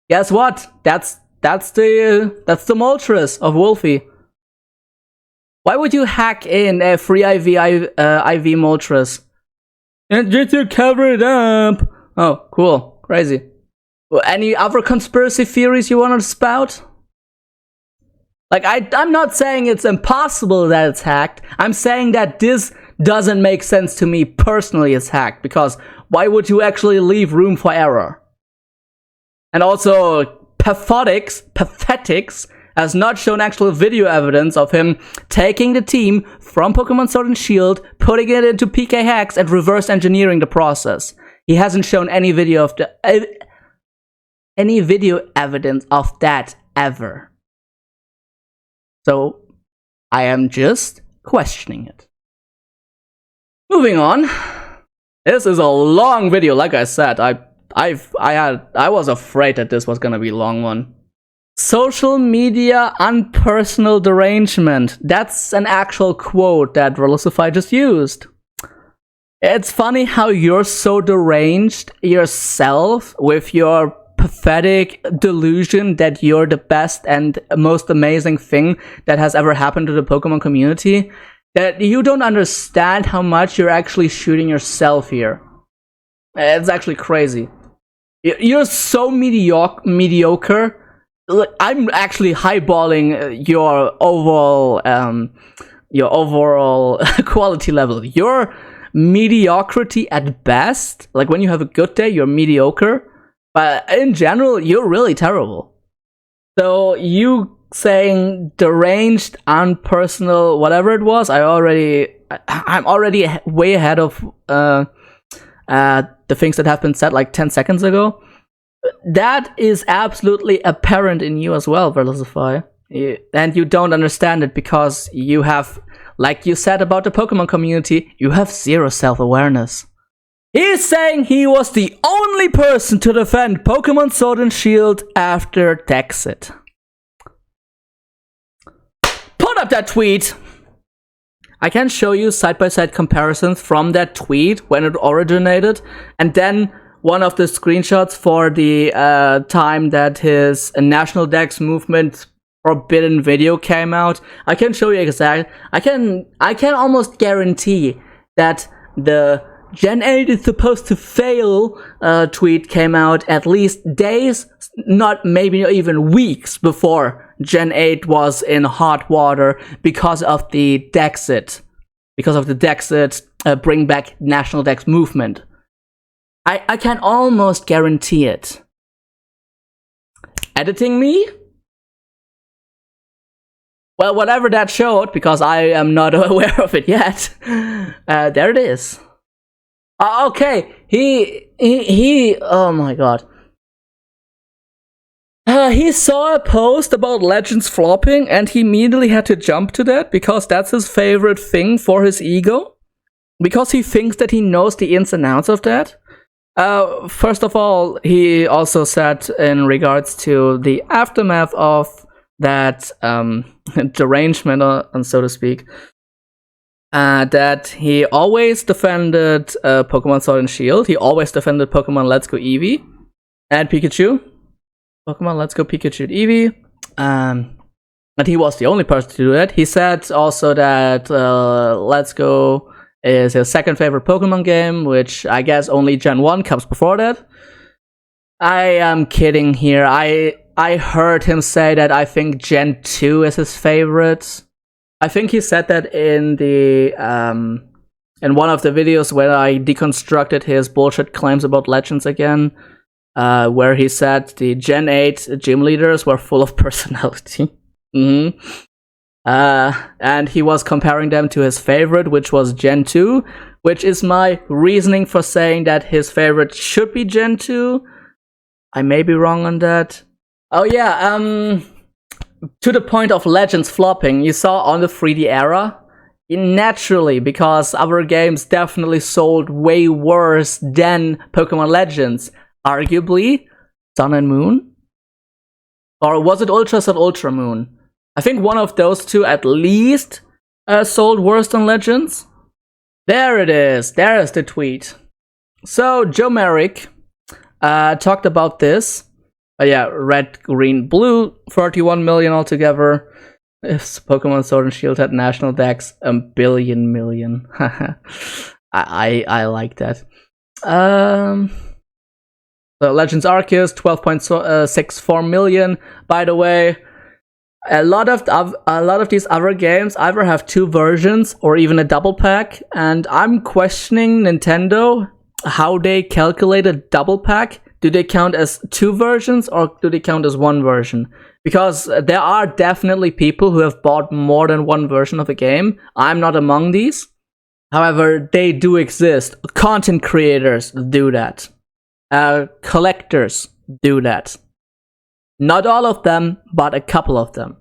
Guess what? That's the Moltres of Wolfie. Why would you hack in a free IV Moltres? And just to cover it up. Oh, cool, crazy. Well, any other conspiracy theories you want to spout? Like, I'm not saying it's impossible that it's hacked. I'm saying that this doesn't make sense to me personally as hacked, because why would you actually leave room for error? And also, Pathetics has not shown actual video evidence of him taking the team from Pokemon Sword and Shield, putting it into PK hacks, and reverse engineering the process. He hasn't shown any video of any video evidence of that ever. So, I am just questioning it. Moving on. This is a long video, like I said. I was afraid that this was gonna be a long one. Social media unpersonal derangement. That's an actual quote that Verlisify just used. It's funny how you're so deranged yourself with your pathetic delusion that you're the best and most amazing thing that has ever happened to the Pokemon community, that you don't understand how much you're actually shooting yourself here. It's actually crazy. You're so mediocre. I'm actually highballing your overall quality level. You're mediocrity at best. Like, when you have a good day, you're mediocre. But in general, you're really terrible. So you saying deranged, unpersonal, whatever it was, I'm already way ahead of the things that have been said like 10 seconds ago. That is absolutely apparent in you as well, Verlisify. And you don't understand it because you have, like you said about the Pokemon community, you have zero self-awareness. He's saying he was the only person to defend Pokemon Sword and Shield after Dexit. Put up that tweet! I can show you side-by-side comparisons from that tweet when it originated, and then one of the screenshots for the time that his National Dex Movement forbidden video came out. I can show you exactly. I can almost guarantee that the Gen 8 is supposed to fail tweet came out at least days, not maybe even weeks before Gen 8 was in hot water because of the Dexit. Because of the Dexit bring back National Dex Movement. I can almost guarantee it. Editing me? Well, whatever that showed, because I am not aware of it yet. There it is. Okay, he oh my god. He saw a post about Legends flopping, and he immediately had to jump to that, because that's his favorite thing for his ego. Because he thinks that he knows the ins and outs of that. First of all, he also said in regards to the aftermath of that derangement, so to speak, that he always defended Pokemon Sword and Shield. He always defended Pokemon Let's Go Eevee and Pikachu. Pokemon Let's Go Pikachu and Eevee. And he was the only person to do that. He said also that Let's Go is his second favorite Pokemon game, which I guess only Gen 1 comes before that. I am kidding here. I heard him say that I think Gen 2 is his favorite. I think he said that in the in one of the videos where I deconstructed his bullshit claims about Legends again, where he said the Gen 8 gym leaders were full of personality. And he was comparing them to his favorite, which was Gen 2, which is my reasoning for saying that his favorite should be Gen 2. I may be wrong on that. Oh yeah, to the point of Legends flopping, you saw on the 3D era, naturally, because other games definitely sold way worse than Pokemon Legends. Arguably, Sun and Moon? Or was it Ultra Sun, Ultra Moon? I think one of those two at least sold worse than Legends. There it is. There is the tweet. So, Joe Merrick talked about this. Yeah, red, green, blue, 31 million altogether. If Pokemon Sword and Shield had national decks, a billion million. I like that. So Legends Arceus, 12.64 million. By the way, a lot of these other games either have two versions or even a double pack, and I'm questioning Nintendo how they calculate a double pack. Do they count as two versions or do they count as one version? Because there are definitely people who have bought more than one version of a game. I'm not among these. However, they do exist. Content creators do that. Collectors do that. Not all of them, but a couple of them.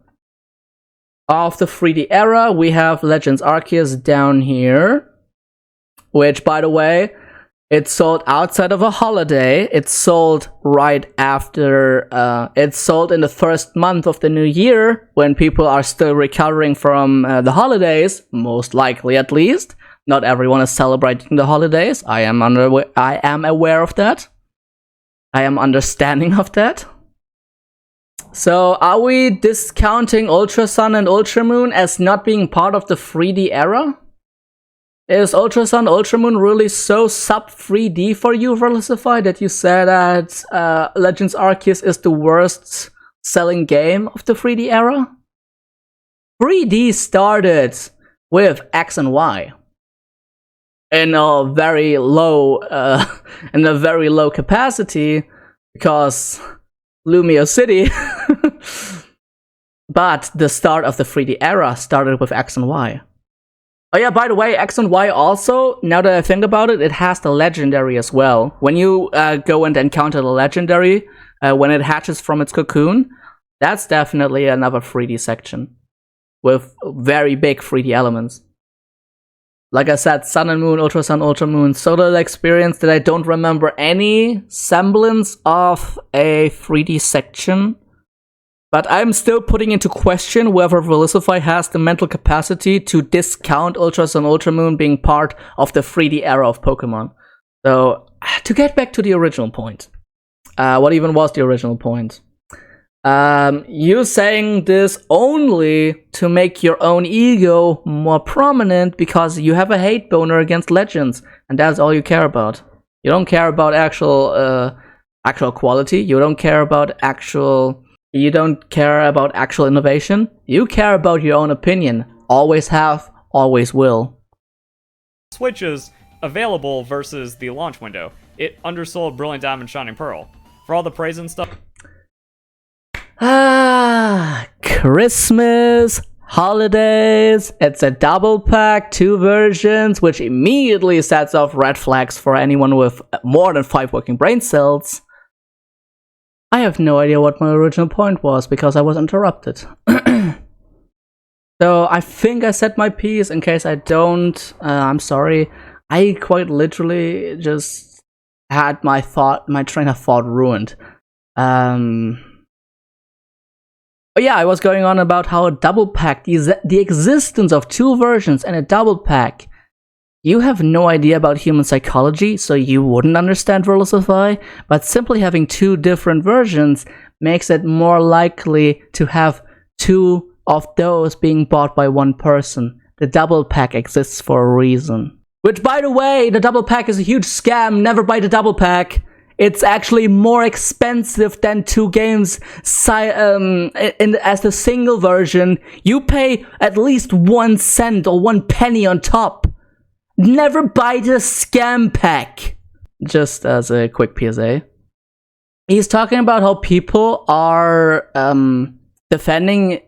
Of the 3D era, we have Legends Arceus down here. Which, by the way, it sold outside of a holiday. It sold right after, it sold in the first month of the new year, when people are still recovering from the holidays, most likely at least. Not everyone is celebrating the holidays. I am aware of that. I am understanding of that. So, are we discounting Ultra Sun and Ultra Moon as not being part of the 3D era? Is Ultra Sun, Ultra Moon really so sub-3D for you, Verlisify, that you said that Legends Arceus is the worst selling game of the 3D era? 3D started with X and Y in a very low capacity because Lumio City. But the start of the 3D era started with X and Y. Oh yeah, by the way, X and Y also, now that I think about it, it has the legendary as well. When you go and encounter the legendary, when it hatches from its cocoon, that's definitely another 3D section with very big 3D elements. Like I said, Sun and Moon, Ultra Sun, Ultra Moon, so little experience that I don't remember any semblance of a 3D section. But I'm still putting into question whether Verlisify has the mental capacity to discount Ultra Sun, Ultra Moon being part of the 3D era of Pokemon. So, to get back to the original point. What even was the original point? You saying this only to make your own ego more prominent because you have a hate boner against Legends, and that's all you care about. You don't care about actual quality. You don't care about actual innovation. You care about your own opinion. Always have, always will. Switch is available versus the launch window. It undersold Brilliant Diamond, Shining Pearl. For all the praise and stuff. Christmas, holidays, it's a double pack, two versions, which immediately sets off red flags for anyone with more than 5 working brain cells. I have no idea what my original point was because I was interrupted. So I think I said my piece. In case I don't, I'm sorry. I quite literally just had my train of thought ruined. But yeah, I was going on about how a double pack, the existence of two versions and a double pack. You have no idea about human psychology, so you wouldn't understand Verlisify, but simply having two different versions makes it more likely to have two of those being bought by one person. The double pack exists for a reason. Which, by the way, the double pack is a huge scam. Never buy the double pack. It's actually more expensive than two games as the single version. You pay at least 1 cent or 1 penny on top. Never buy the scam pack. Just as a quick PSA. He's talking about how people are defending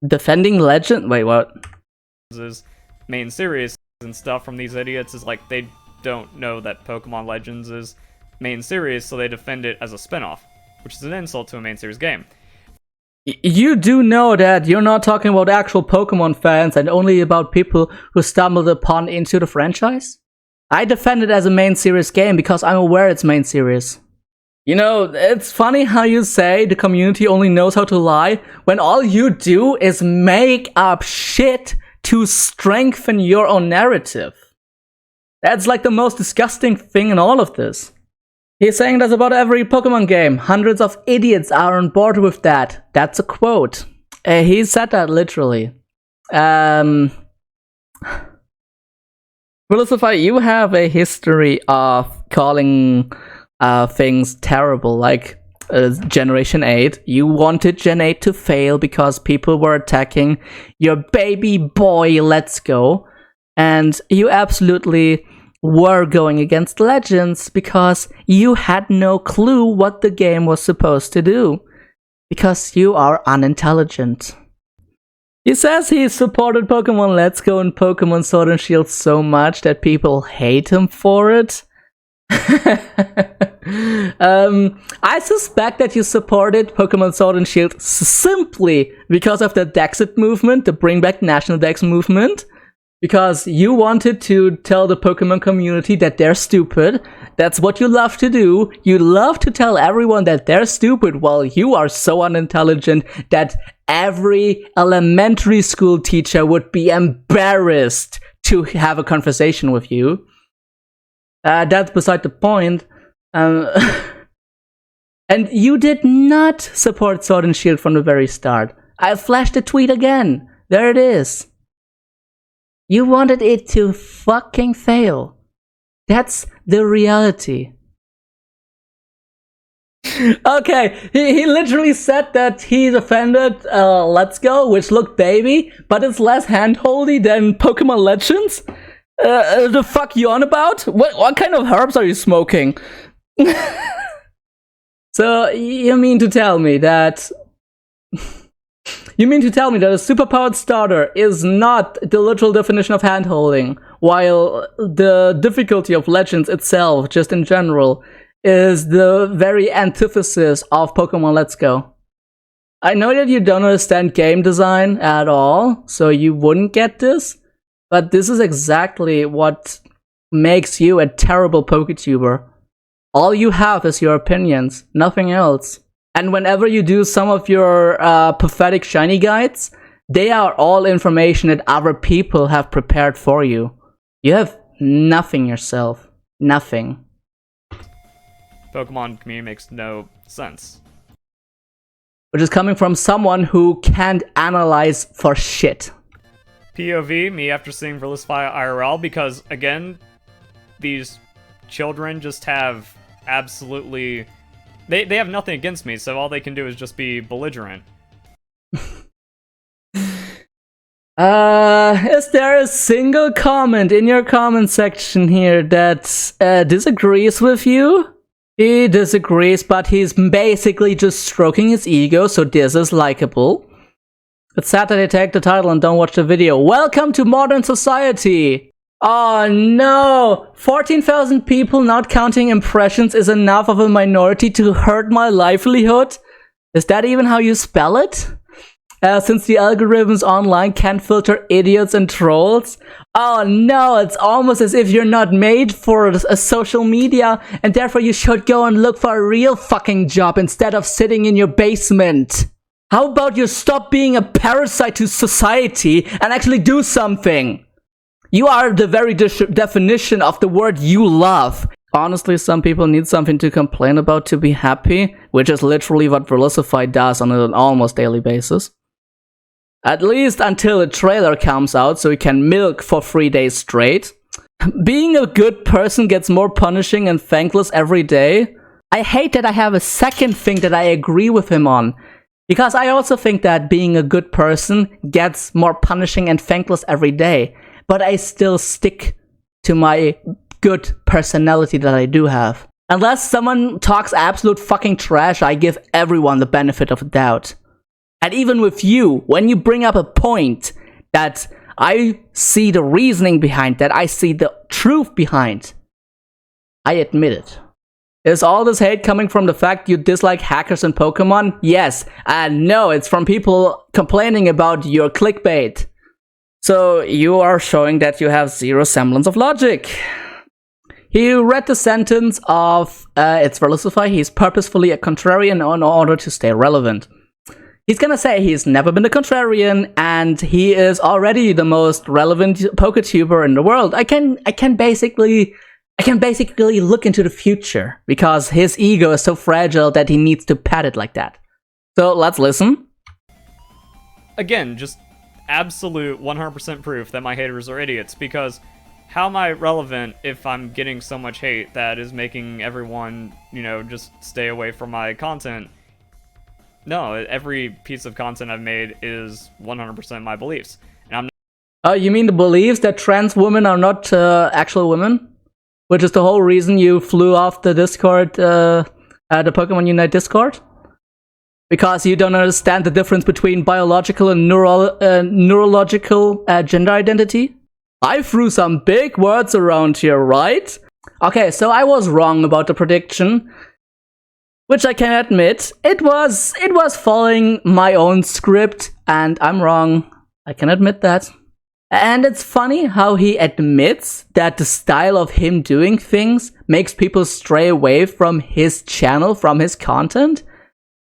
Defending Legend? Wait, what? Is main series and stuff from these idiots is like they don't know that Pokemon Legends is main series, so they defend it as a spin-off, which is an insult to a main series game. You do know that you're not talking about actual Pokemon fans and only about people who stumbled upon into the franchise? I defend it as a main series game because I'm aware it's main series. You know, it's funny how you say the community only knows how to lie when all you do is make up shit to strengthen your own narrative. That's like the most disgusting thing in all of this. He's saying this about every Pokemon game. Hundreds of idiots are on board with that. That's a quote. He said that literally. Verlisify, you have a history of calling things terrible, like Generation 8. You wanted Gen 8 to fail because people were attacking your baby boy Let's Go. And you absolutely were going against Legends because you had no clue what the game was supposed to do. Because you are unintelligent. He says he supported Pokemon Let's Go and Pokemon Sword and Shield so much that people hate him for it. I suspect that you supported Pokemon Sword and Shield simply because of the Dexit movement, the Bring Back National Dex movement. Because you wanted to tell the Pokemon community that they're stupid. That's what you love to do. You love to tell everyone that they're stupid while you are so unintelligent that every elementary school teacher would be embarrassed to have a conversation with you. That's beside the point. And you did not support Sword and Shield from the very start. I flashed the tweet again. There it is. You wanted it to fucking fail. That's the reality. Okay, he literally said that he defended Let's Go, which looked baby, but it's less handholdy than Pokemon Legends? The fuck you on about? What kind of herbs are you smoking? So, you mean to tell me that... You mean to tell me that a superpowered starter is not the literal definition of handholding, while the difficulty of Legends itself, just in general, is the very antithesis of Pokemon Let's Go? I know that you don't understand game design at all, so you wouldn't get this, but this is exactly what makes you a terrible PokeTuber. All you have is your opinions, nothing else. And whenever you do some of your pathetic shiny guides, they are all information that other people have prepared for you. You have nothing yourself. Nothing. Pokemon community makes no sense. Which is coming from someone who can't analyze for shit. POV, me after seeing Verlisify IRL, because, again, these children just have absolutely... They have nothing against me, so all they can do is just be belligerent. Is there a single comment in your comment section here that disagrees with you? He disagrees, but he's basically just stroking his ego, so this is likable. It's sad that they take the title and don't watch the video. Welcome to modern society! Oh no! 14,000 people, not counting impressions, is enough of a minority to hurt my livelihood? Is that even how you spell it? Since the algorithms online can't filter idiots and trolls? Oh no, it's almost as if you're not made for a social media and therefore you should go and look for a real fucking job instead of sitting in your basement. How about you stop being a parasite to society and actually do something? You are the very definition of the word you love. Honestly, some people need something to complain about to be happy, which is literally what Verlisify does on an almost daily basis. At least until a trailer comes out so we can milk for 3 days straight. Being a good person gets more punishing and thankless every day. I hate that I have a second thing that I agree with him on. Because I also think that being a good person gets more punishing and thankless every day. But I still stick to my good personality that I do have. Unless someone talks absolute fucking trash, I give everyone the benefit of the doubt. And even with you, when you bring up a point that I see the reasoning behind, that I see the truth behind, I admit it. Is all this hate coming from the fact you dislike hackers and Pokemon? Yes. And no, it's from people complaining about your clickbait. So you are showing that you have zero semblance of logic. He read the sentence of, it's Verlisify, he's purposefully a contrarian in order to stay relevant. He's gonna say he's never been a contrarian, and he is already the most relevant PokeTuber in the world. I can basically look into the future, because his ego is so fragile that he needs to pat it like that. So let's listen. Again, just absolute 100% proof that my haters are idiots, because how am I relevant if I'm getting so much hate that is making everyone, just stay away from my content? No, every piece of content I've made is 100% my beliefs. And I'm not. You mean the beliefs that trans women are not actual women? Which is the whole reason you flew off the Discord, the Pokemon Unite Discord? Because you don't understand the difference between biological and neurological gender identity? I threw some big words around here, right? Okay, so I was wrong about the prediction. Which I can admit, it was following my own script, and I'm wrong. I can admit that. And it's funny how he admits that the style of him doing things makes people stray away from his channel, from his content.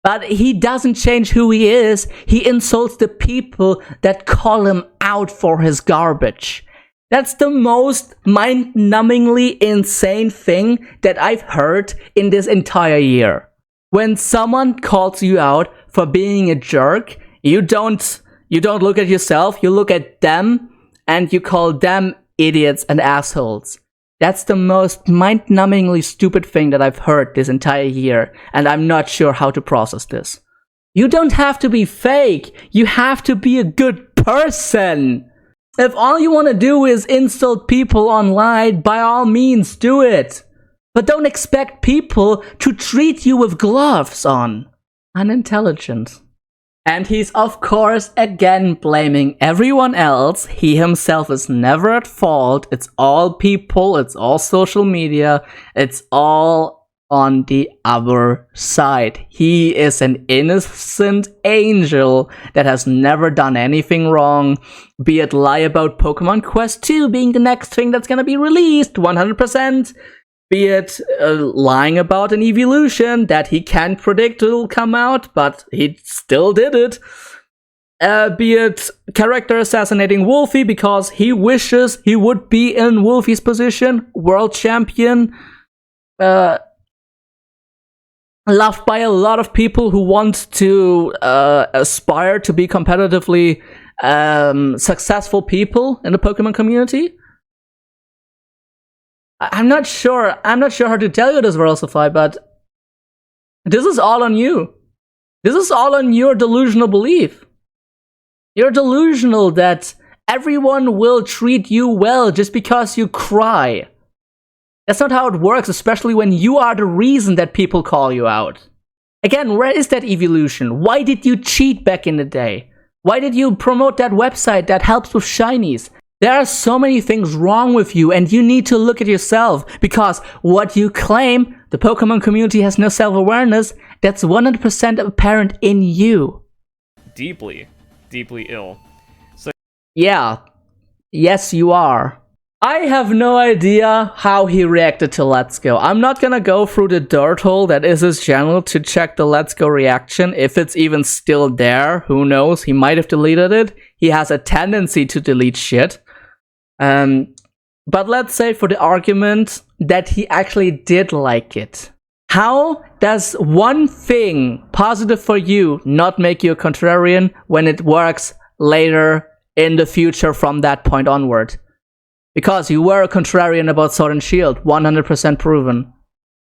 But he doesn't change who he is. He insults the people that call him out for his garbage. That's the most mind-numbingly insane thing that I've heard in this entire year. When someone calls you out for being a jerk, you don't look at yourself, you look at them, and you call them idiots and assholes. That's the most mind-numbingly stupid thing that I've heard this entire year, and I'm not sure how to process this. You don't have to be fake, you have to be a good person. If all you want to do is insult people online, by all means do it. But don't expect people to treat you with gloves on. Unintelligent. And he's of course again blaming everyone else. He himself is never at fault. It's all people, it's all social media, it's all on the other side. He is an innocent angel that has never done anything wrong. Be it lie about Pokemon Quest 2 being the next thing that's gonna be released, 100%. Be it lying about an evolution that he can't predict will come out, but he still did it. Be it character assassinating Wolfie because he wishes he would be in Wolfie's position, world champion. Loved by a lot of people who want to aspire to be competitively successful people in the Pokemon community. I'm not sure how to tell you this, Verlisify, but this is all on you. This is all on your delusional belief. You're delusional that everyone will treat you well just because you cry. That's not how it works, especially when you are the reason that people call you out. Again, where is that evolution? Why did you cheat back in the day? Why did you promote that website that helps with shinies? There are so many things wrong with you, and you need to look at yourself, because what you claim, the Pokemon community has no self-awareness, that's 100% apparent in you. Deeply ill. So yeah. Yes, you are. I have no idea how he reacted to Let's Go. I'm not gonna go through the dirt hole that is his channel to check the Let's Go reaction. If it's even still there, who knows? He might have deleted it. He has a tendency to delete shit. But let's say for the argument that he actually did like it. How does one thing positive for you not make you a contrarian when it works later in the future from that point onward? Because you were a contrarian about Sword and Shield, 100% proven.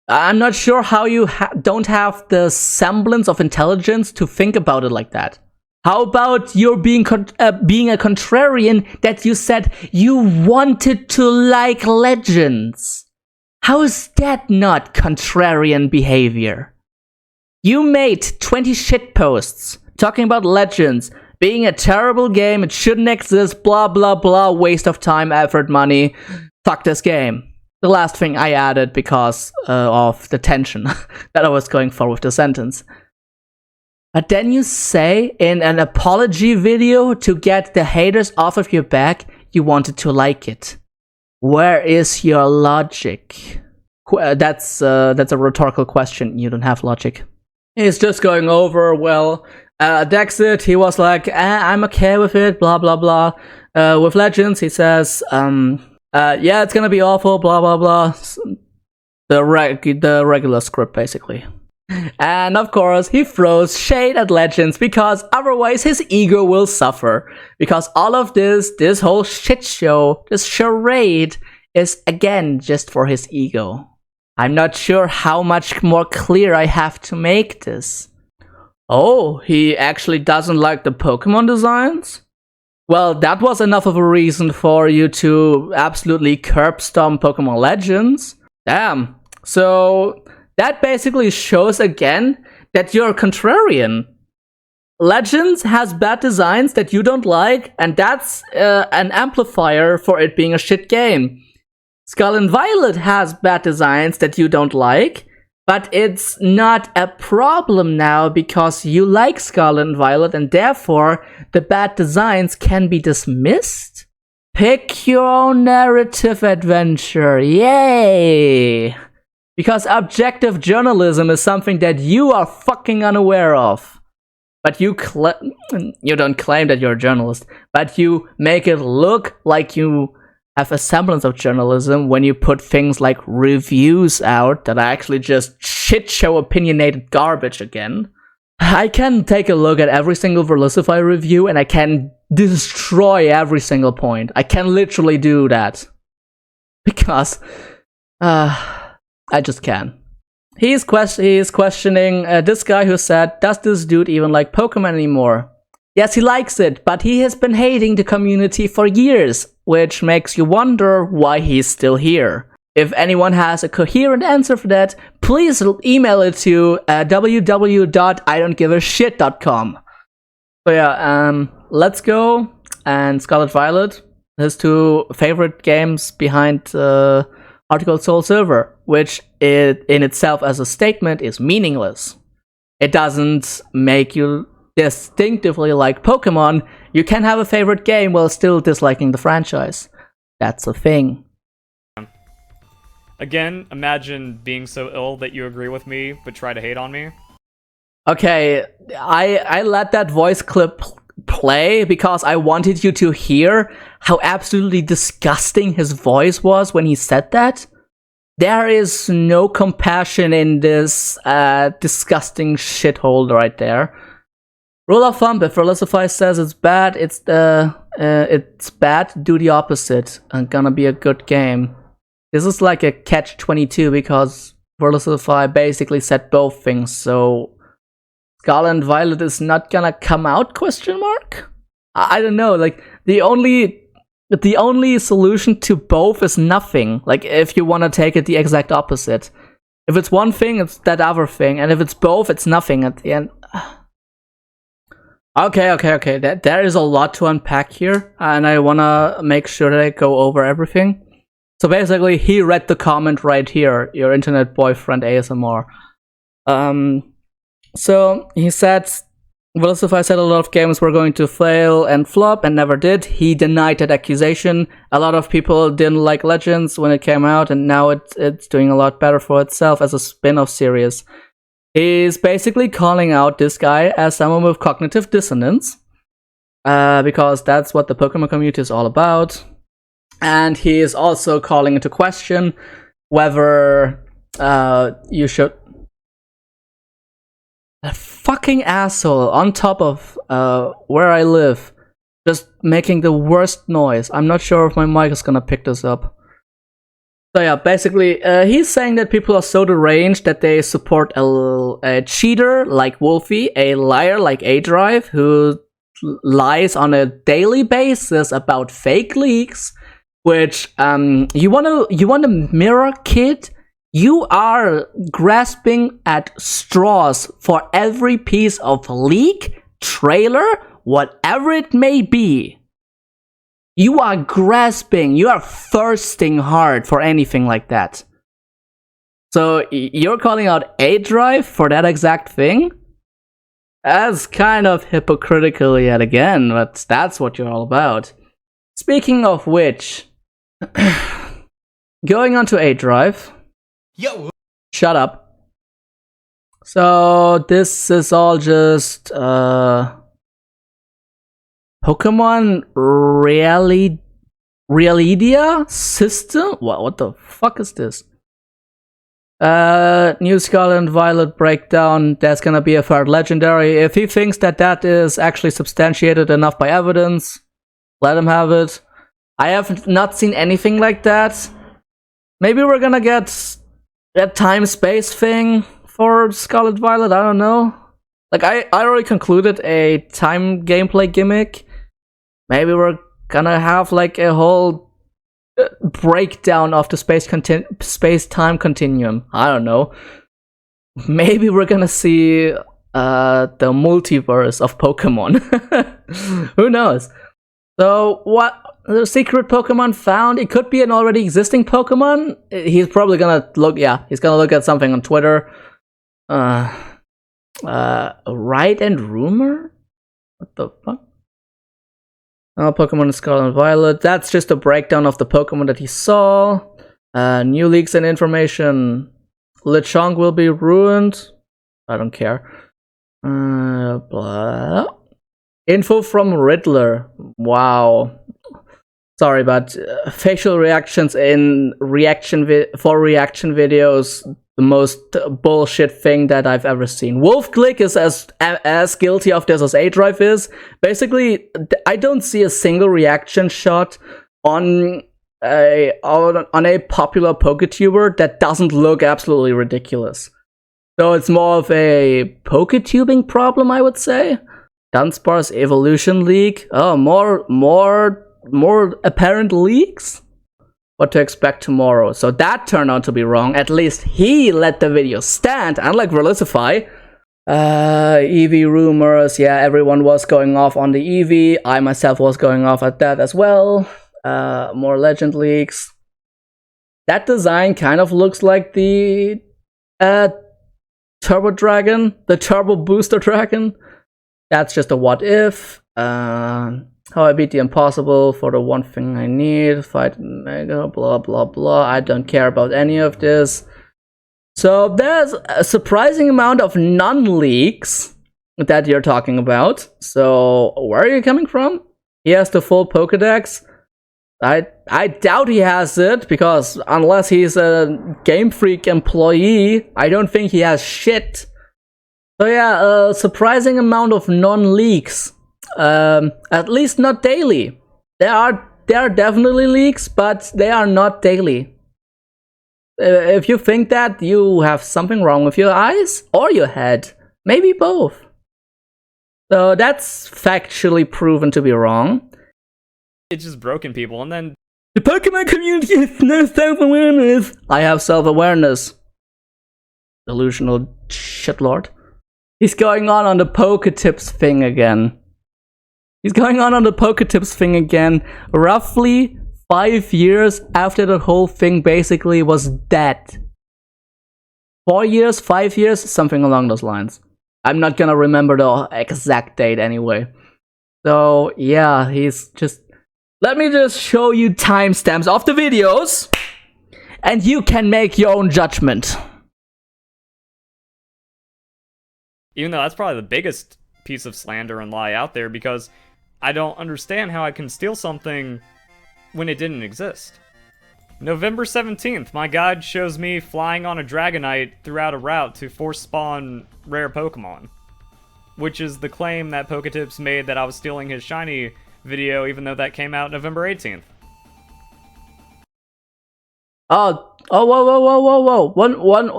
I'm not sure how you don't have the semblance of intelligence to think about it like that. How about your being a contrarian that you said you wanted to like Legends? How is that not contrarian behavior? You made 20 shit posts talking about Legends being a terrible game, it shouldn't exist, blah blah blah, waste of time, effort, money. Fuck this game. The last thing I added because of the tension that I was going for with the sentence. But then you say in an apology video to get the haters off of your back, you wanted to like it. Where is your logic? That's a rhetorical question. You don't have logic. He's just going over, well, Dexit, he was like, I'm okay with it, blah, blah, blah. With Legends, he says, yeah, it's gonna be awful, blah, blah, blah. The regular script, basically. And of course, he throws shade at Legends because otherwise his ego will suffer. Because all of this whole shit show, this charade, is again just for his ego. I'm not sure how much more clear I have to make this. Oh, he actually doesn't like the Pokemon designs? Well, that was enough of a reason for you to absolutely curb stomp Pokemon Legends. Damn. So that basically shows again that you're a contrarian. Legends has bad designs that you don't like, and that's an amplifier for it being a shit game. Skull and Violet has bad designs that you don't like, but it's not a problem now because you like Skull and Violet, and therefore the bad designs can be dismissed? Pick your own narrative adventure, yay! Because objective journalism is something that you are fucking unaware of. But you don't claim that you're a journalist, but you make it look like you have a semblance of journalism when you put things like reviews out that are actually just shit show opinionated garbage again. I can take a look at every single Verlisify review and I can destroy every single point. I can literally do that. Because, I just can. He is questioning this guy who said, does this dude even like Pokemon anymore? Yes, he likes it, but he has been hating the community for years, which makes you wonder why he's still here. If anyone has a coherent answer for that, please email it to www.idon'tgiveashit.com. So yeah, Let's Go and Scarlet Violet, his two favorite games behind Article Soul Silver, which in itself as a statement is meaningless. It doesn't make you distinctively like Pokemon. You can have a favorite game while still disliking the franchise. That's a thing. Again, imagine being so ill that you agree with me, but try to hate on me. Okay, I let that voice clip play because I wanted you to hear how absolutely disgusting his voice was when he said that. There is no compassion in this disgusting shithole right there. Rule of thumb, if Verlisify says it's bad, it's bad, do the opposite. And gonna be a good game. This is like a catch-22 because Verlisify basically said both things, so Scarlet and Violet is not gonna come out, question mark? I don't know, like, the only solution to both is nothing. Like, if you wanna take it the exact opposite. If it's one thing, it's that other thing, and if it's both, it's nothing at the end. Okay. There is a lot to unpack here, and I wanna make sure that I go over everything. So basically, he read the comment right here, your internet boyfriend ASMR. So he said, Verlisify said a lot of games were going to fail and flop, and never did. He denied that accusation. A lot of people didn't like Legends when it came out, and now it's doing a lot better for itself as a spin-off series. He's basically calling out this guy as someone with cognitive dissonance, because that's what the Pokemon community is all about. And he is also calling into question whether you should... A fucking asshole on top of where I live, just making the worst noise. I'm not sure if my mic is gonna pick this up. So yeah, basically, he's saying that people are so deranged that they support a cheater like Wolfie, a liar like A-Drive, who lies on a daily basis about fake leaks, which, you wanna mirror, kid? You are grasping at straws for every piece of leak trailer, whatever it may be, you are grasping, you are thirsting hard for anything like that. So you're calling out A Drive for that exact thing? That's kind of hypocritical yet again, but that's what you're all about. Speaking of which, going on to A Drive. Yo! Shut up. So this is all just Pokemon Realidia system? What the fuck is this? New Scarlet and Violet breakdown. There's gonna be a third legendary. If he thinks that is actually substantiated enough by evidence, let him have it. I have not seen anything like that. Maybe we're gonna get a time-space thing for Scarlet Violet, I don't know. Like, I already concluded a time gameplay gimmick. Maybe we're gonna have like a whole breakdown of the space-time continuum. I don't know. Maybe we're gonna see the multiverse of Pokemon. Who knows? So what the secret Pokemon found? It could be an already existing Pokemon. He's probably gonna look. Yeah, he's gonna look at something on Twitter. Right and rumor. What the fuck? Oh, Pokemon Scarlet and Violet. That's just a breakdown of the Pokemon that he saw. New leaks and information. Lechonk will be ruined. I don't care. Blah. Info from Riddler. Wow. Sorry, but facial reactions in reaction videos, the most bullshit thing that I've ever seen. Wolfglick is as guilty of this as A Drive is. Basically, I don't see a single reaction shot on a popular PokeTuber that doesn't look absolutely ridiculous. So it's more of a PokeTubing problem, I would say. Dunsparce Evolution Leak. Oh, more apparent leaks? What to expect tomorrow. So that turned out to be wrong. At least he let the video stand, unlike Verlisify. EV rumors. Yeah, everyone was going off on the EV. I myself was going off at that as well. More legend leaks. That design kind of looks like the Turbo Dragon, the Turbo Booster Dragon. That's just a what if. How I beat the impossible for the one thing I need. Fight Mega, blah blah blah. I don't care about any of this. So there's a surprising amount of non-leaks that you're talking about. So where are you coming from? He has the full Pokedex. I doubt he has it, because unless he's a Game Freak employee, I don't think he has shit. So yeah, a surprising amount of non-leaks. At least not daily. There are definitely leaks, but they are not daily. If you think that, you have something wrong with your eyes or your head. Maybe both. So that's factually proven to be wrong. It's just broken people, and then the Pokemon community has no self-awareness. I have self-awareness. Delusional shitlord. He's going on the Poketips thing again. Roughly 5 years after the whole thing basically was dead. 4 years, 5 years, something along those lines. I'm not gonna remember the exact date anyway. So yeah, he's just... Let me just show you timestamps of the videos, and you can make your own judgment. even though that's probably the biggest piece of slander and lie out there, because I don't understand how I can steal something when it didn't exist. November 17th, my guide shows me flying on a Dragonite throughout a route to force spawn rare Pokemon, which is the claim that Poketips made that I was stealing his shiny video, even though that came out November 18th.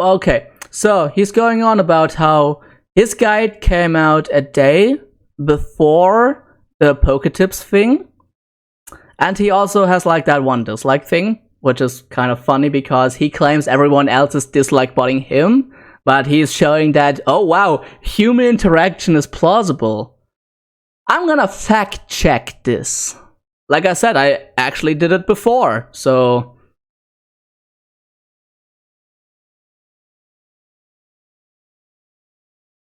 Okay. So he's going on about how his guide came out a day before the Poketips thing, and he also has like that one dislike thing, which is kind of funny because he claims everyone else is dislike botting him, but he's showing that, oh wow, human interaction is plausible. I'm gonna fact check this. Like I said, I actually did it before, so...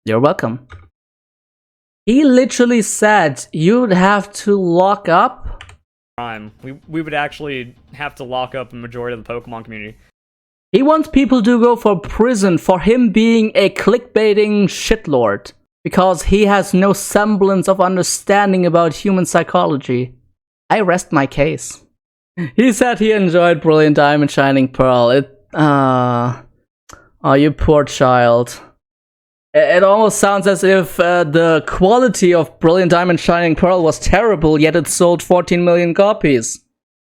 You're welcome. He literally said you'd have to lock up... We would actually have to lock up a majority of the Pokemon community. He wants people to go for prison for him being a clickbaiting shitlord. Because he has no semblance of understanding about human psychology. I rest my case. He said he enjoyed Brilliant Diamond Shining Pearl. Oh, you poor child. It almost sounds as if the quality of Brilliant Diamond Shining Pearl was terrible, yet it sold 14 million copies.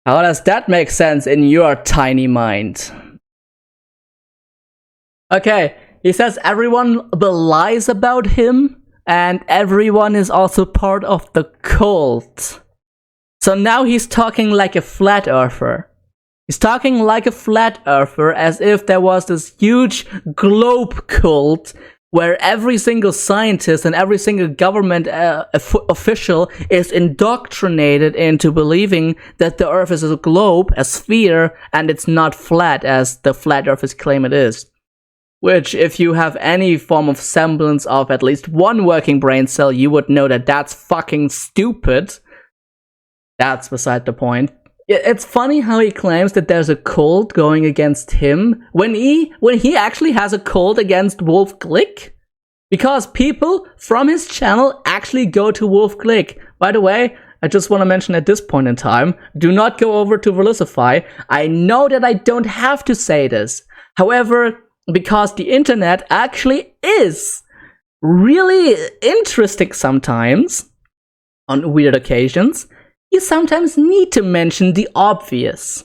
How does that make sense in your tiny mind? Okay, he says everyone lies about him, and everyone is also part of the cult. So now he's talking like a flat earther. He's talking like a flat earther as if there was this huge globe cult where every single scientist and every single government official is indoctrinated into believing that the Earth is a globe, a sphere, and it's not flat as the flat earthers claim it is. Which, if you have any form of semblance of at least one working brain cell, you would know that that's fucking stupid. That's beside the point. It's funny how he claims that there's a cult going against him when he actually has a cult against Wolf Glick. Because people from his channel actually go to Wolf Glick. By the way, I just want to mention at this point in time, do not go over to Verlisify. I know that I don't have to say this. However, because the internet actually is really interesting sometimes, on weird occasions, you sometimes need to mention the obvious.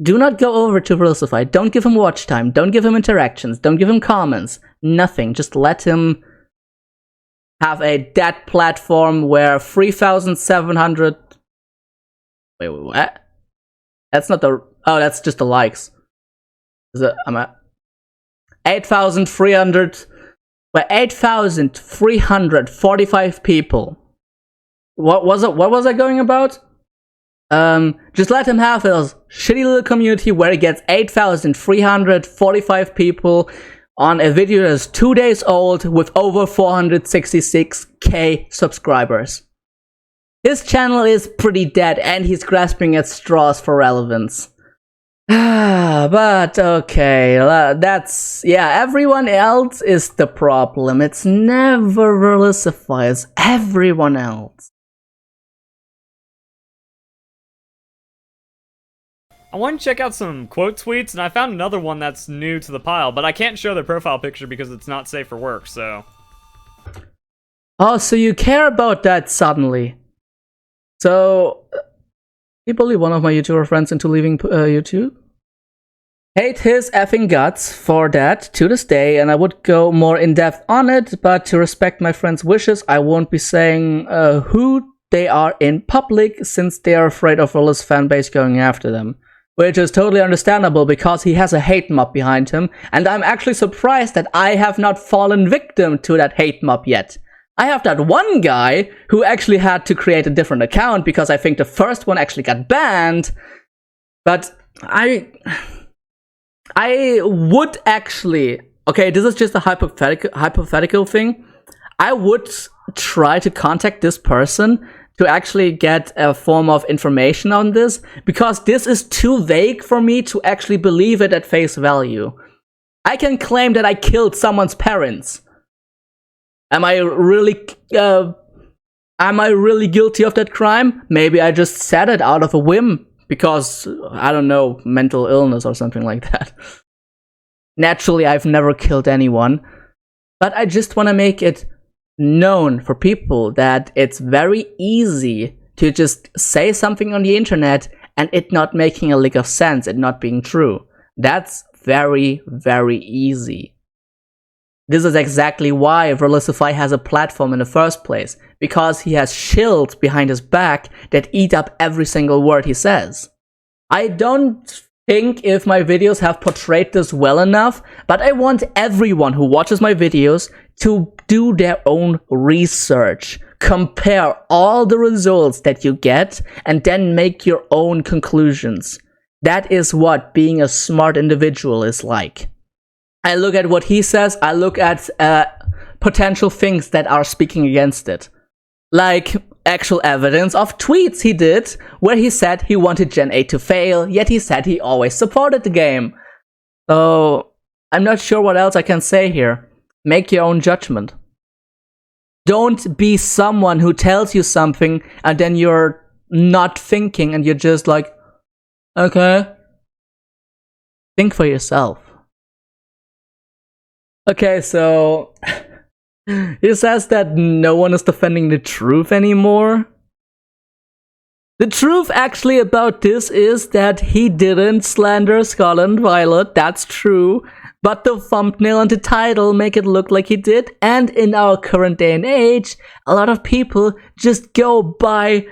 Do not go over to Verlisify. Don't give him watch time. Don't give him interactions. Don't give him comments. Nothing. Just let him have a dead platform where 3,700... Wait, what? That's not the... Oh, that's just the likes. Is it... I'm at... 8,300... Well, 8,345 people. What was I going about? Just let him have his shitty little community where he gets 8,345 people on a video that's 2 days old with over 466k subscribers. His channel is pretty dead and he's grasping at straws for relevance. But okay, that's... Yeah, everyone else is the problem. It's never Verlisify, it's everyone else. I want to check out some quote tweets, and I found another one that's new to the pile, but I can't show their profile picture because it's not safe for work, so... Oh, so you care about that suddenly. So, he bullied one of my YouTuber friends into leaving YouTube. Hate his effing guts for that to this day, and I would go more in depth on it, but to respect my friend's wishes, I won't be saying who they are in public, since they are afraid of Verlis fanbase going after them. Which is totally understandable because he has a hate mob behind him, and I'm actually surprised that I have not fallen victim to that hate mob yet. I have that one guy who actually had to create a different account because I think the first one actually got banned, but I would actually... Okay, this is just a hypothetical thing. I would try to contact this person to actually get a form of information on this, because this is too vague for me to actually believe it at face value. I can claim that I killed someone's parents. Am I really guilty of that crime? Maybe I just said it out of a whim, because, I don't know, mental illness or something like that. Naturally, I've never killed anyone, but I just want to make it known for people that it's very easy to just say something on the internet and it not making a lick of sense and not being true. That's very, very easy. This is exactly why Verlisify has a platform in the first place, because he has shills behind his back that eat up every single word he says. I don't think if my videos have portrayed this well enough, but I want everyone who watches my videos to do their own research. compare all the results that you get and then make your own conclusions. That is what being a smart individual is like. I look at what he says, I look at potential things that are speaking against it. Like actual evidence of tweets he did where he said he wanted Gen 8 to fail, yet he said he always supported the game. So I'm not sure what else I can say here. Make your own judgment. Don't be someone who tells you something and then you're not thinking and you're just like, okay. Think for yourself. Okay, so he says that no one is defending the truth anymore. The truth actually about this is that he didn't slander Scarlet and Violet, that's true. But the thumbnail and the title make it look like he did. And in our current day and age, a lot of people just go by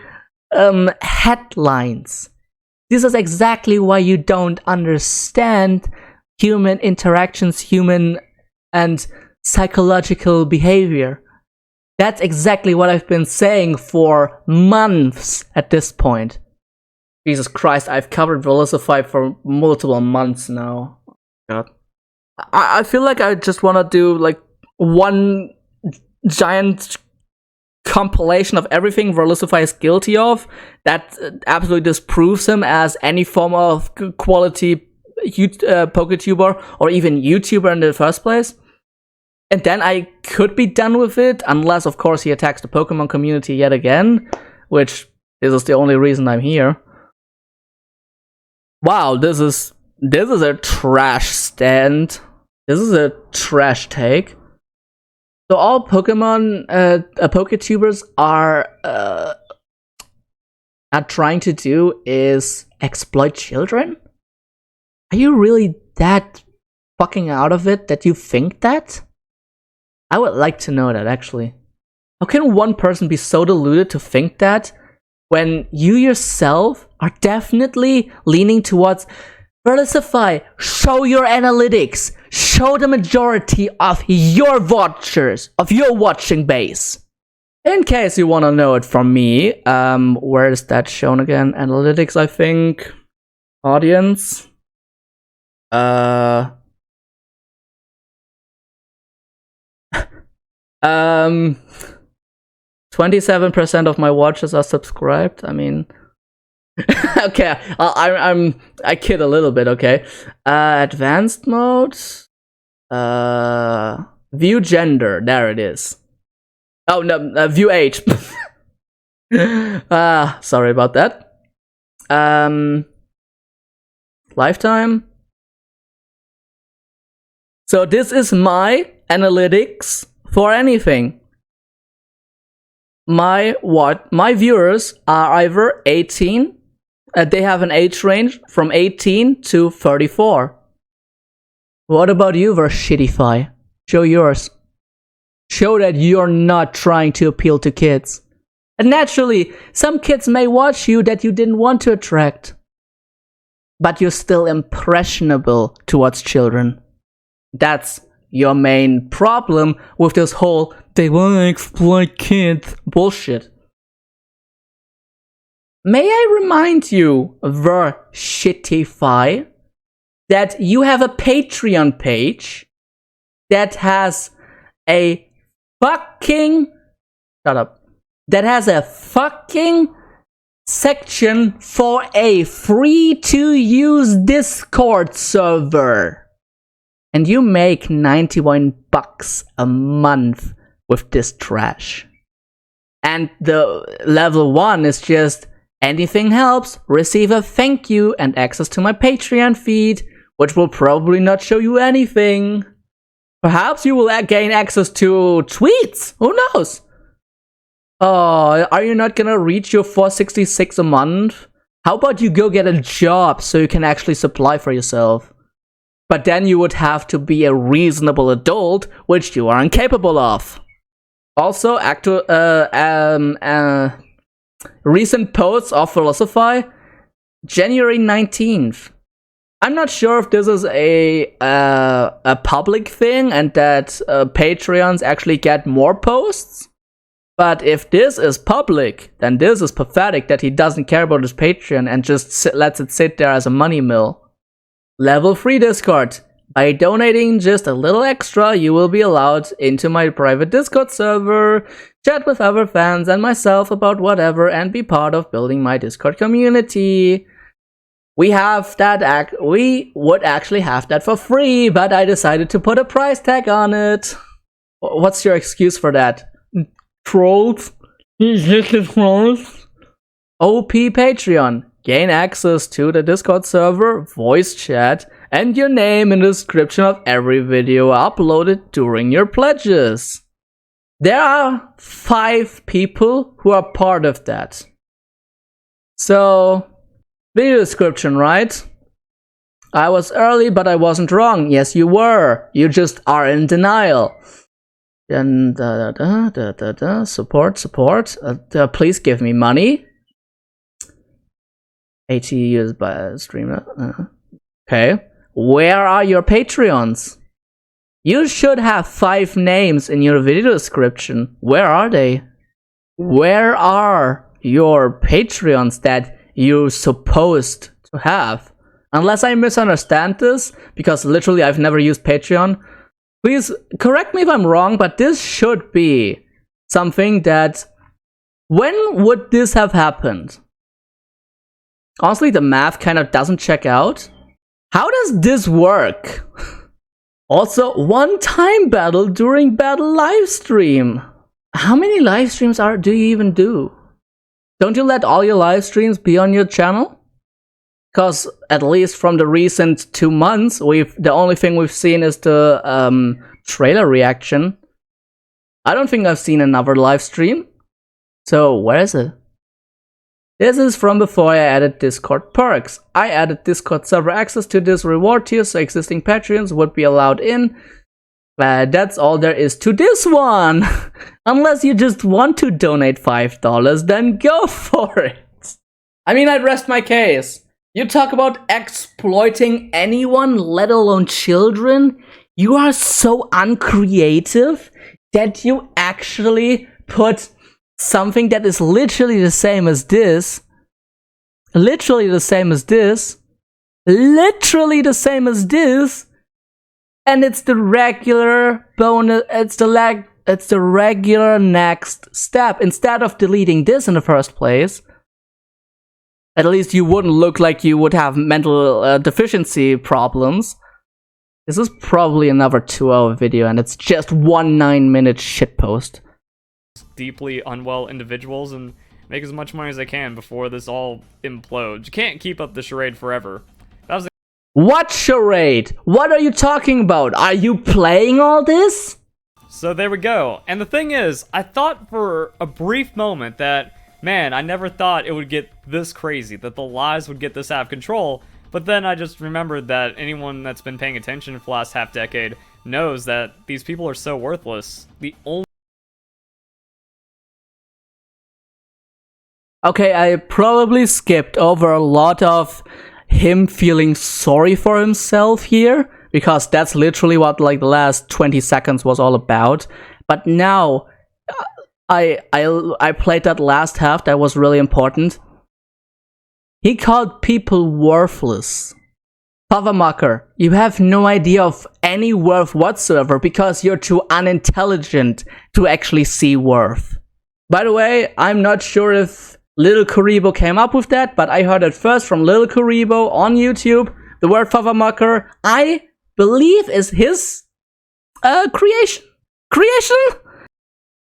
headlines. This is exactly why you don't understand human interactions, human and psychological behavior. That's exactly what I've been saying for months at this point. Jesus Christ, I've covered Verlisify for multiple months now. God. I feel like I just want to do like one giant compilation of everything Verlisify is guilty of that absolutely disproves him as any form of quality PokeTuber or even YouTuber in the first place. And then I could be done with it, unless of course he attacks the Pokemon community yet again, which is the only reason I'm here. Wow, this is a trash stand. This is a trash take. So all Pokemon PokeTubers are trying to do is exploit children? Are you really that fucking out of it that you think that? I would like to know that, actually. How can one person be so deluded to think that when you yourself are definitely leaning towards Verlisify, show your analytics, show the majority of your watchers, of your watching base. In case you want to know it from me, where is that shown again? Analytics, I think. Audience. 27% of my watchers are subscribed. I mean, okay, I kid a little bit. Okay, advanced mode, view gender. There it is. Oh no, view age. Sorry about that. Lifetime. So this is my analytics for anything. My viewers are either 18, they have an age range from 18 to 34. What about you, Verlisify? Show yours. Show that you're not trying to appeal to kids. And naturally, some kids may watch you that you didn't want to attract. But you're still impressionable towards children. That's your main problem with this whole they want to exploit kids bullshit. May I remind you, Verlisify, that you have a Patreon page that has a fucking section for a free to use Discord server. And you make $91 a month with this trash. And the level 1 is just anything helps, receive a thank you and access to my Patreon feed, which will probably not show you anything. Perhaps you will gain access to tweets, who knows? Oh, are you not gonna reach your $4.66 a month? How about you go get a job so you can actually supply for yourself? But then you would have to be a reasonable adult, which you are incapable of. Also, recent posts of Verlisify, January 19th. I'm not sure if this is a public thing and that Patreons actually get more posts. But if this is public, then this is pathetic that he doesn't care about his Patreon and just lets it sit there as a money mill. Level 3 Discord. By donating just a little extra, you will be allowed into my private Discord server, chat with other fans and myself about whatever, and be part of building my Discord community. We would actually have that for free, but I decided to put a price tag on it. What's your excuse for that? Trolls? Trolls? OP Patreon. Gain access to the Discord server, voice chat, and your name in the description of every video uploaded during your pledges. There are 5 people who are part of that. So, video description, right? I was early, but I wasn't wrong. Yes, you were. You just are in denial. Then support. Please give me money. 80 years by a streamer. Okay. Where are your Patreons? You should have 5 names in your video description. Where are they? Where are your Patreons that you're supposed to have? Unless I misunderstand this, because literally I've never used Patreon. Please correct me if I'm wrong, but this should be something that... When would this have happened? Honestly, the math kind of doesn't check out. How does this work? Also, one-time battle during battle livestream. How many live streams do you even do? Don't you let all your live streams be on your channel? Because at least from the recent 2 months, the only thing we've seen is the trailer reaction. I don't think I've seen another live stream. So where is it? This is from before I added Discord perks. I added Discord server access to this reward tier so existing Patreons would be allowed in. That's all there is to this one. Unless you just want to donate $5, then go for it. I mean, I'd rest my case. You talk about exploiting anyone, let alone children. You are so uncreative that you actually put something that is literally the same as this, and it's the regular bonus, it's the regular next step. Instead of deleting this in the first place, at least you wouldn't look like you would have mental deficiency problems. This is probably another 2-hour video and it's just one 9-minute shitpost. Deeply unwell individuals and make as much money as they can before this all implodes. You can't keep up the charade forever. What charade? What are you talking about? Are you playing all this? So there we go. And the thing is, I thought for a brief moment that, man, I never thought it would get this crazy, that the lies would get this out of control. But then I just remembered that anyone that's been paying attention for the last half-decade knows that these people are so worthless. Okay, I probably skipped over a lot of him feeling sorry for himself here, because that's literally what like the last 20 seconds was all about. But now, I played that last half, that was really important. He called people worthless. Pavamaker, you have no idea of any worth whatsoever because you're too unintelligent to actually see worth. By the way, I'm not sure if Little Kuribo came up with that, but I heard it first from Little Kuribo on YouTube. The word Favamaker, I believe, is his creation.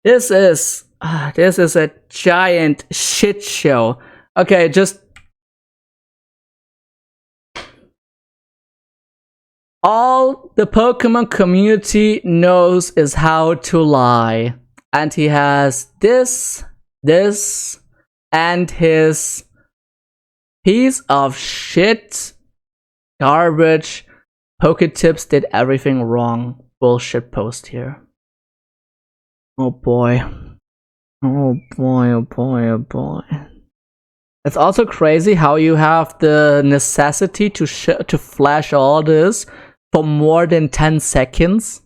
This is a giant shit show. Okay, just all the Pokemon community knows is how to lie, and he has this, and his piece of shit, garbage, Poketips did everything wrong bullshit post here. Oh boy. Oh boy, oh boy, oh boy. It's also crazy how you have the necessity to flash all this for more than 10 seconds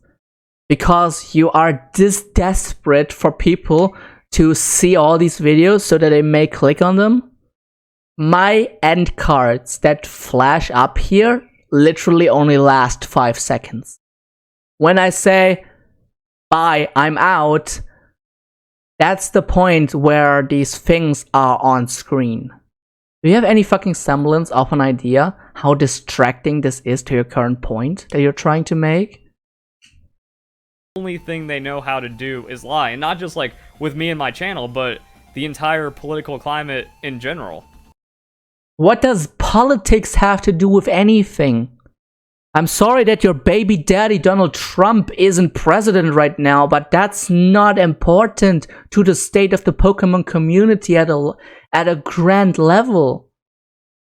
because you are this desperate for people to see all these videos so that they may click on them? My end cards that flash up here literally only last 5 seconds. When I say, bye, I'm out, that's the point where these things are on screen. Do you have any fucking semblance of an idea how distracting this is to your current point that you're trying to make? Only thing they know how to do is lie, and not just like with me and my channel, but the entire political climate in general. What does politics have to do with anything? I'm sorry that your baby daddy Donald Trump isn't president right now, but that's not important to the state of the Pokemon community at a grand level.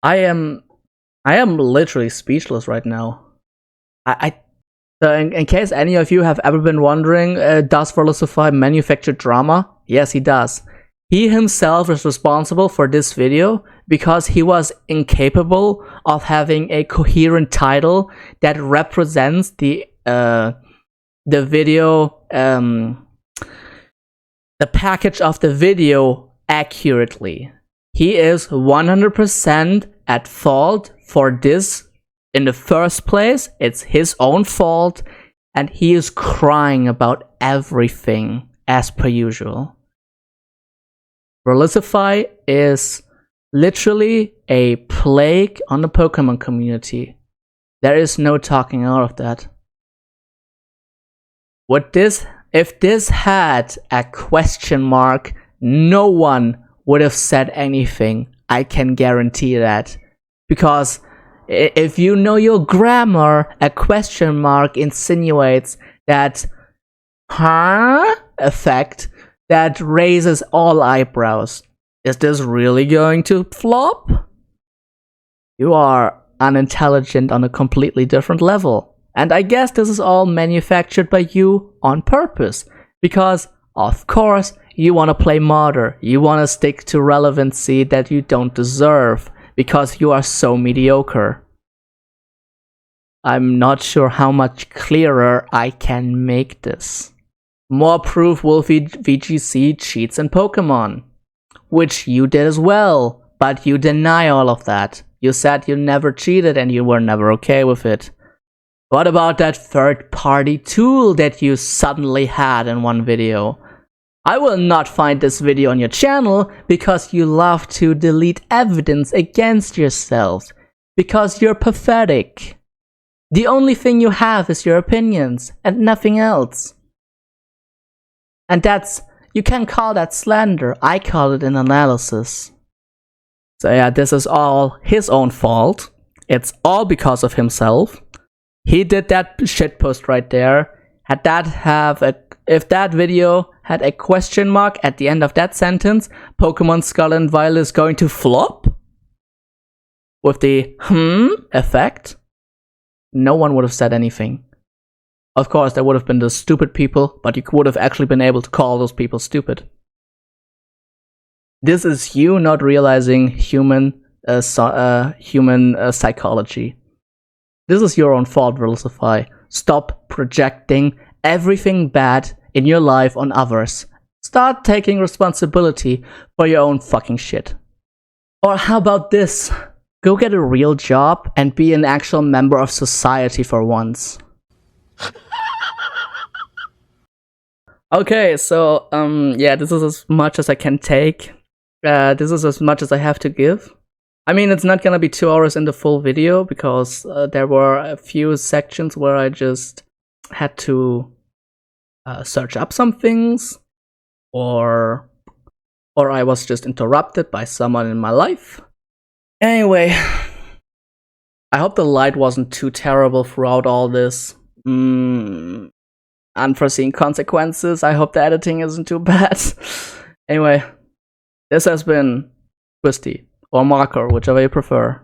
I am literally speechless right now. In case any of you have ever been wondering, does Verlisify manufacture drama? Yes, he does. He himself is responsible for this video because he was incapable of having a coherent title that represents the video, the package of the video accurately. He is 100% at fault for this in the first place. It's his own fault, and he is crying about everything as per usual. Verlisify is literally a plague on the Pokemon community. There is no talking out of that. If this had a question mark, no one would have said anything. I can guarantee that. Because if you know your grammar, a question mark insinuates that effect that raises all eyebrows. Is this really going to flop? You are unintelligent on a completely different level. And I guess this is all manufactured by you on purpose. Because, of course, you want to play martyr. You want to stick to relevancy that you don't deserve. Because you are so mediocre. I'm not sure how much clearer I can make this. More proof Wolfie VGC cheats in Pokemon. Which you did as well, but you deny all of that. You said you never cheated and you were never okay with it. What about that third-party tool that you suddenly had in one video? I will not find this video on your channel because you love to delete evidence against yourself. Because you're pathetic. The only thing you have is your opinions and nothing else. And you can call that slander. I call it an analysis. So yeah, this is all his own fault. It's all because of himself. He did that shitpost right there. If that video had a question mark at the end of that sentence, Pokemon Skull and Violet is going to flop? With the effect? No one would have said anything. Of course, there would have been the stupid people, but you would have actually been able to call those people stupid. This is you not realizing human psychology. This is your own fault, Verlisify. Stop projecting everything bad in your life on others. Start taking responsibility for your own fucking shit. Or how about this? Go get a real job and be an actual member of society for once. Okay, so, yeah, this is as much as I can take. This is as much as I have to give. I mean, it's not gonna be 2 hours in the full video, because there were a few sections where I just had to search up some things, or I was just interrupted by someone in my life. Anyway, I hope the light wasn't too terrible throughout all this. Unforeseen consequences. I hope the editing isn't too bad. Anyway, this has been Twisty, or Marker, whichever you prefer.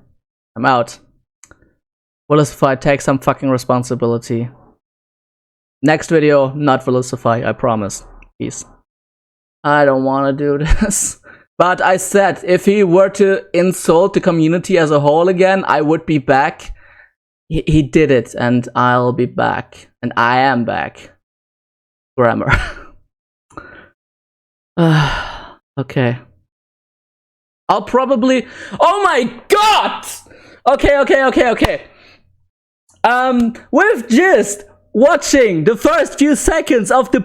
I'm out. Verlisify, take some fucking responsibility. Next video, not Verlisify, I promise. Peace. I don't want to do this. But I said, if he were to insult the community as a whole again, I would be back. He did it, and I'll be back. And I am back. Grammar. Okay. I'll probably... Oh my god! Okay. With just watching the first few seconds of the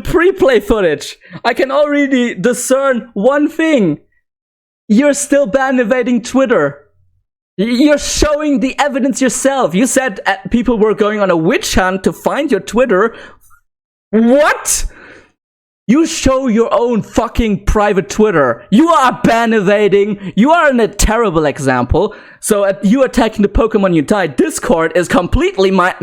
pre-play footage, I can already discern one thing. You're still ban-evading Twitter. You're showing the evidence yourself. You said people were going on a witch hunt to find your Twitter. What? You show your own fucking private Twitter. You are ban-evading. You are a terrible example. So you attacking the Pokemon you died. Discord is completely mentally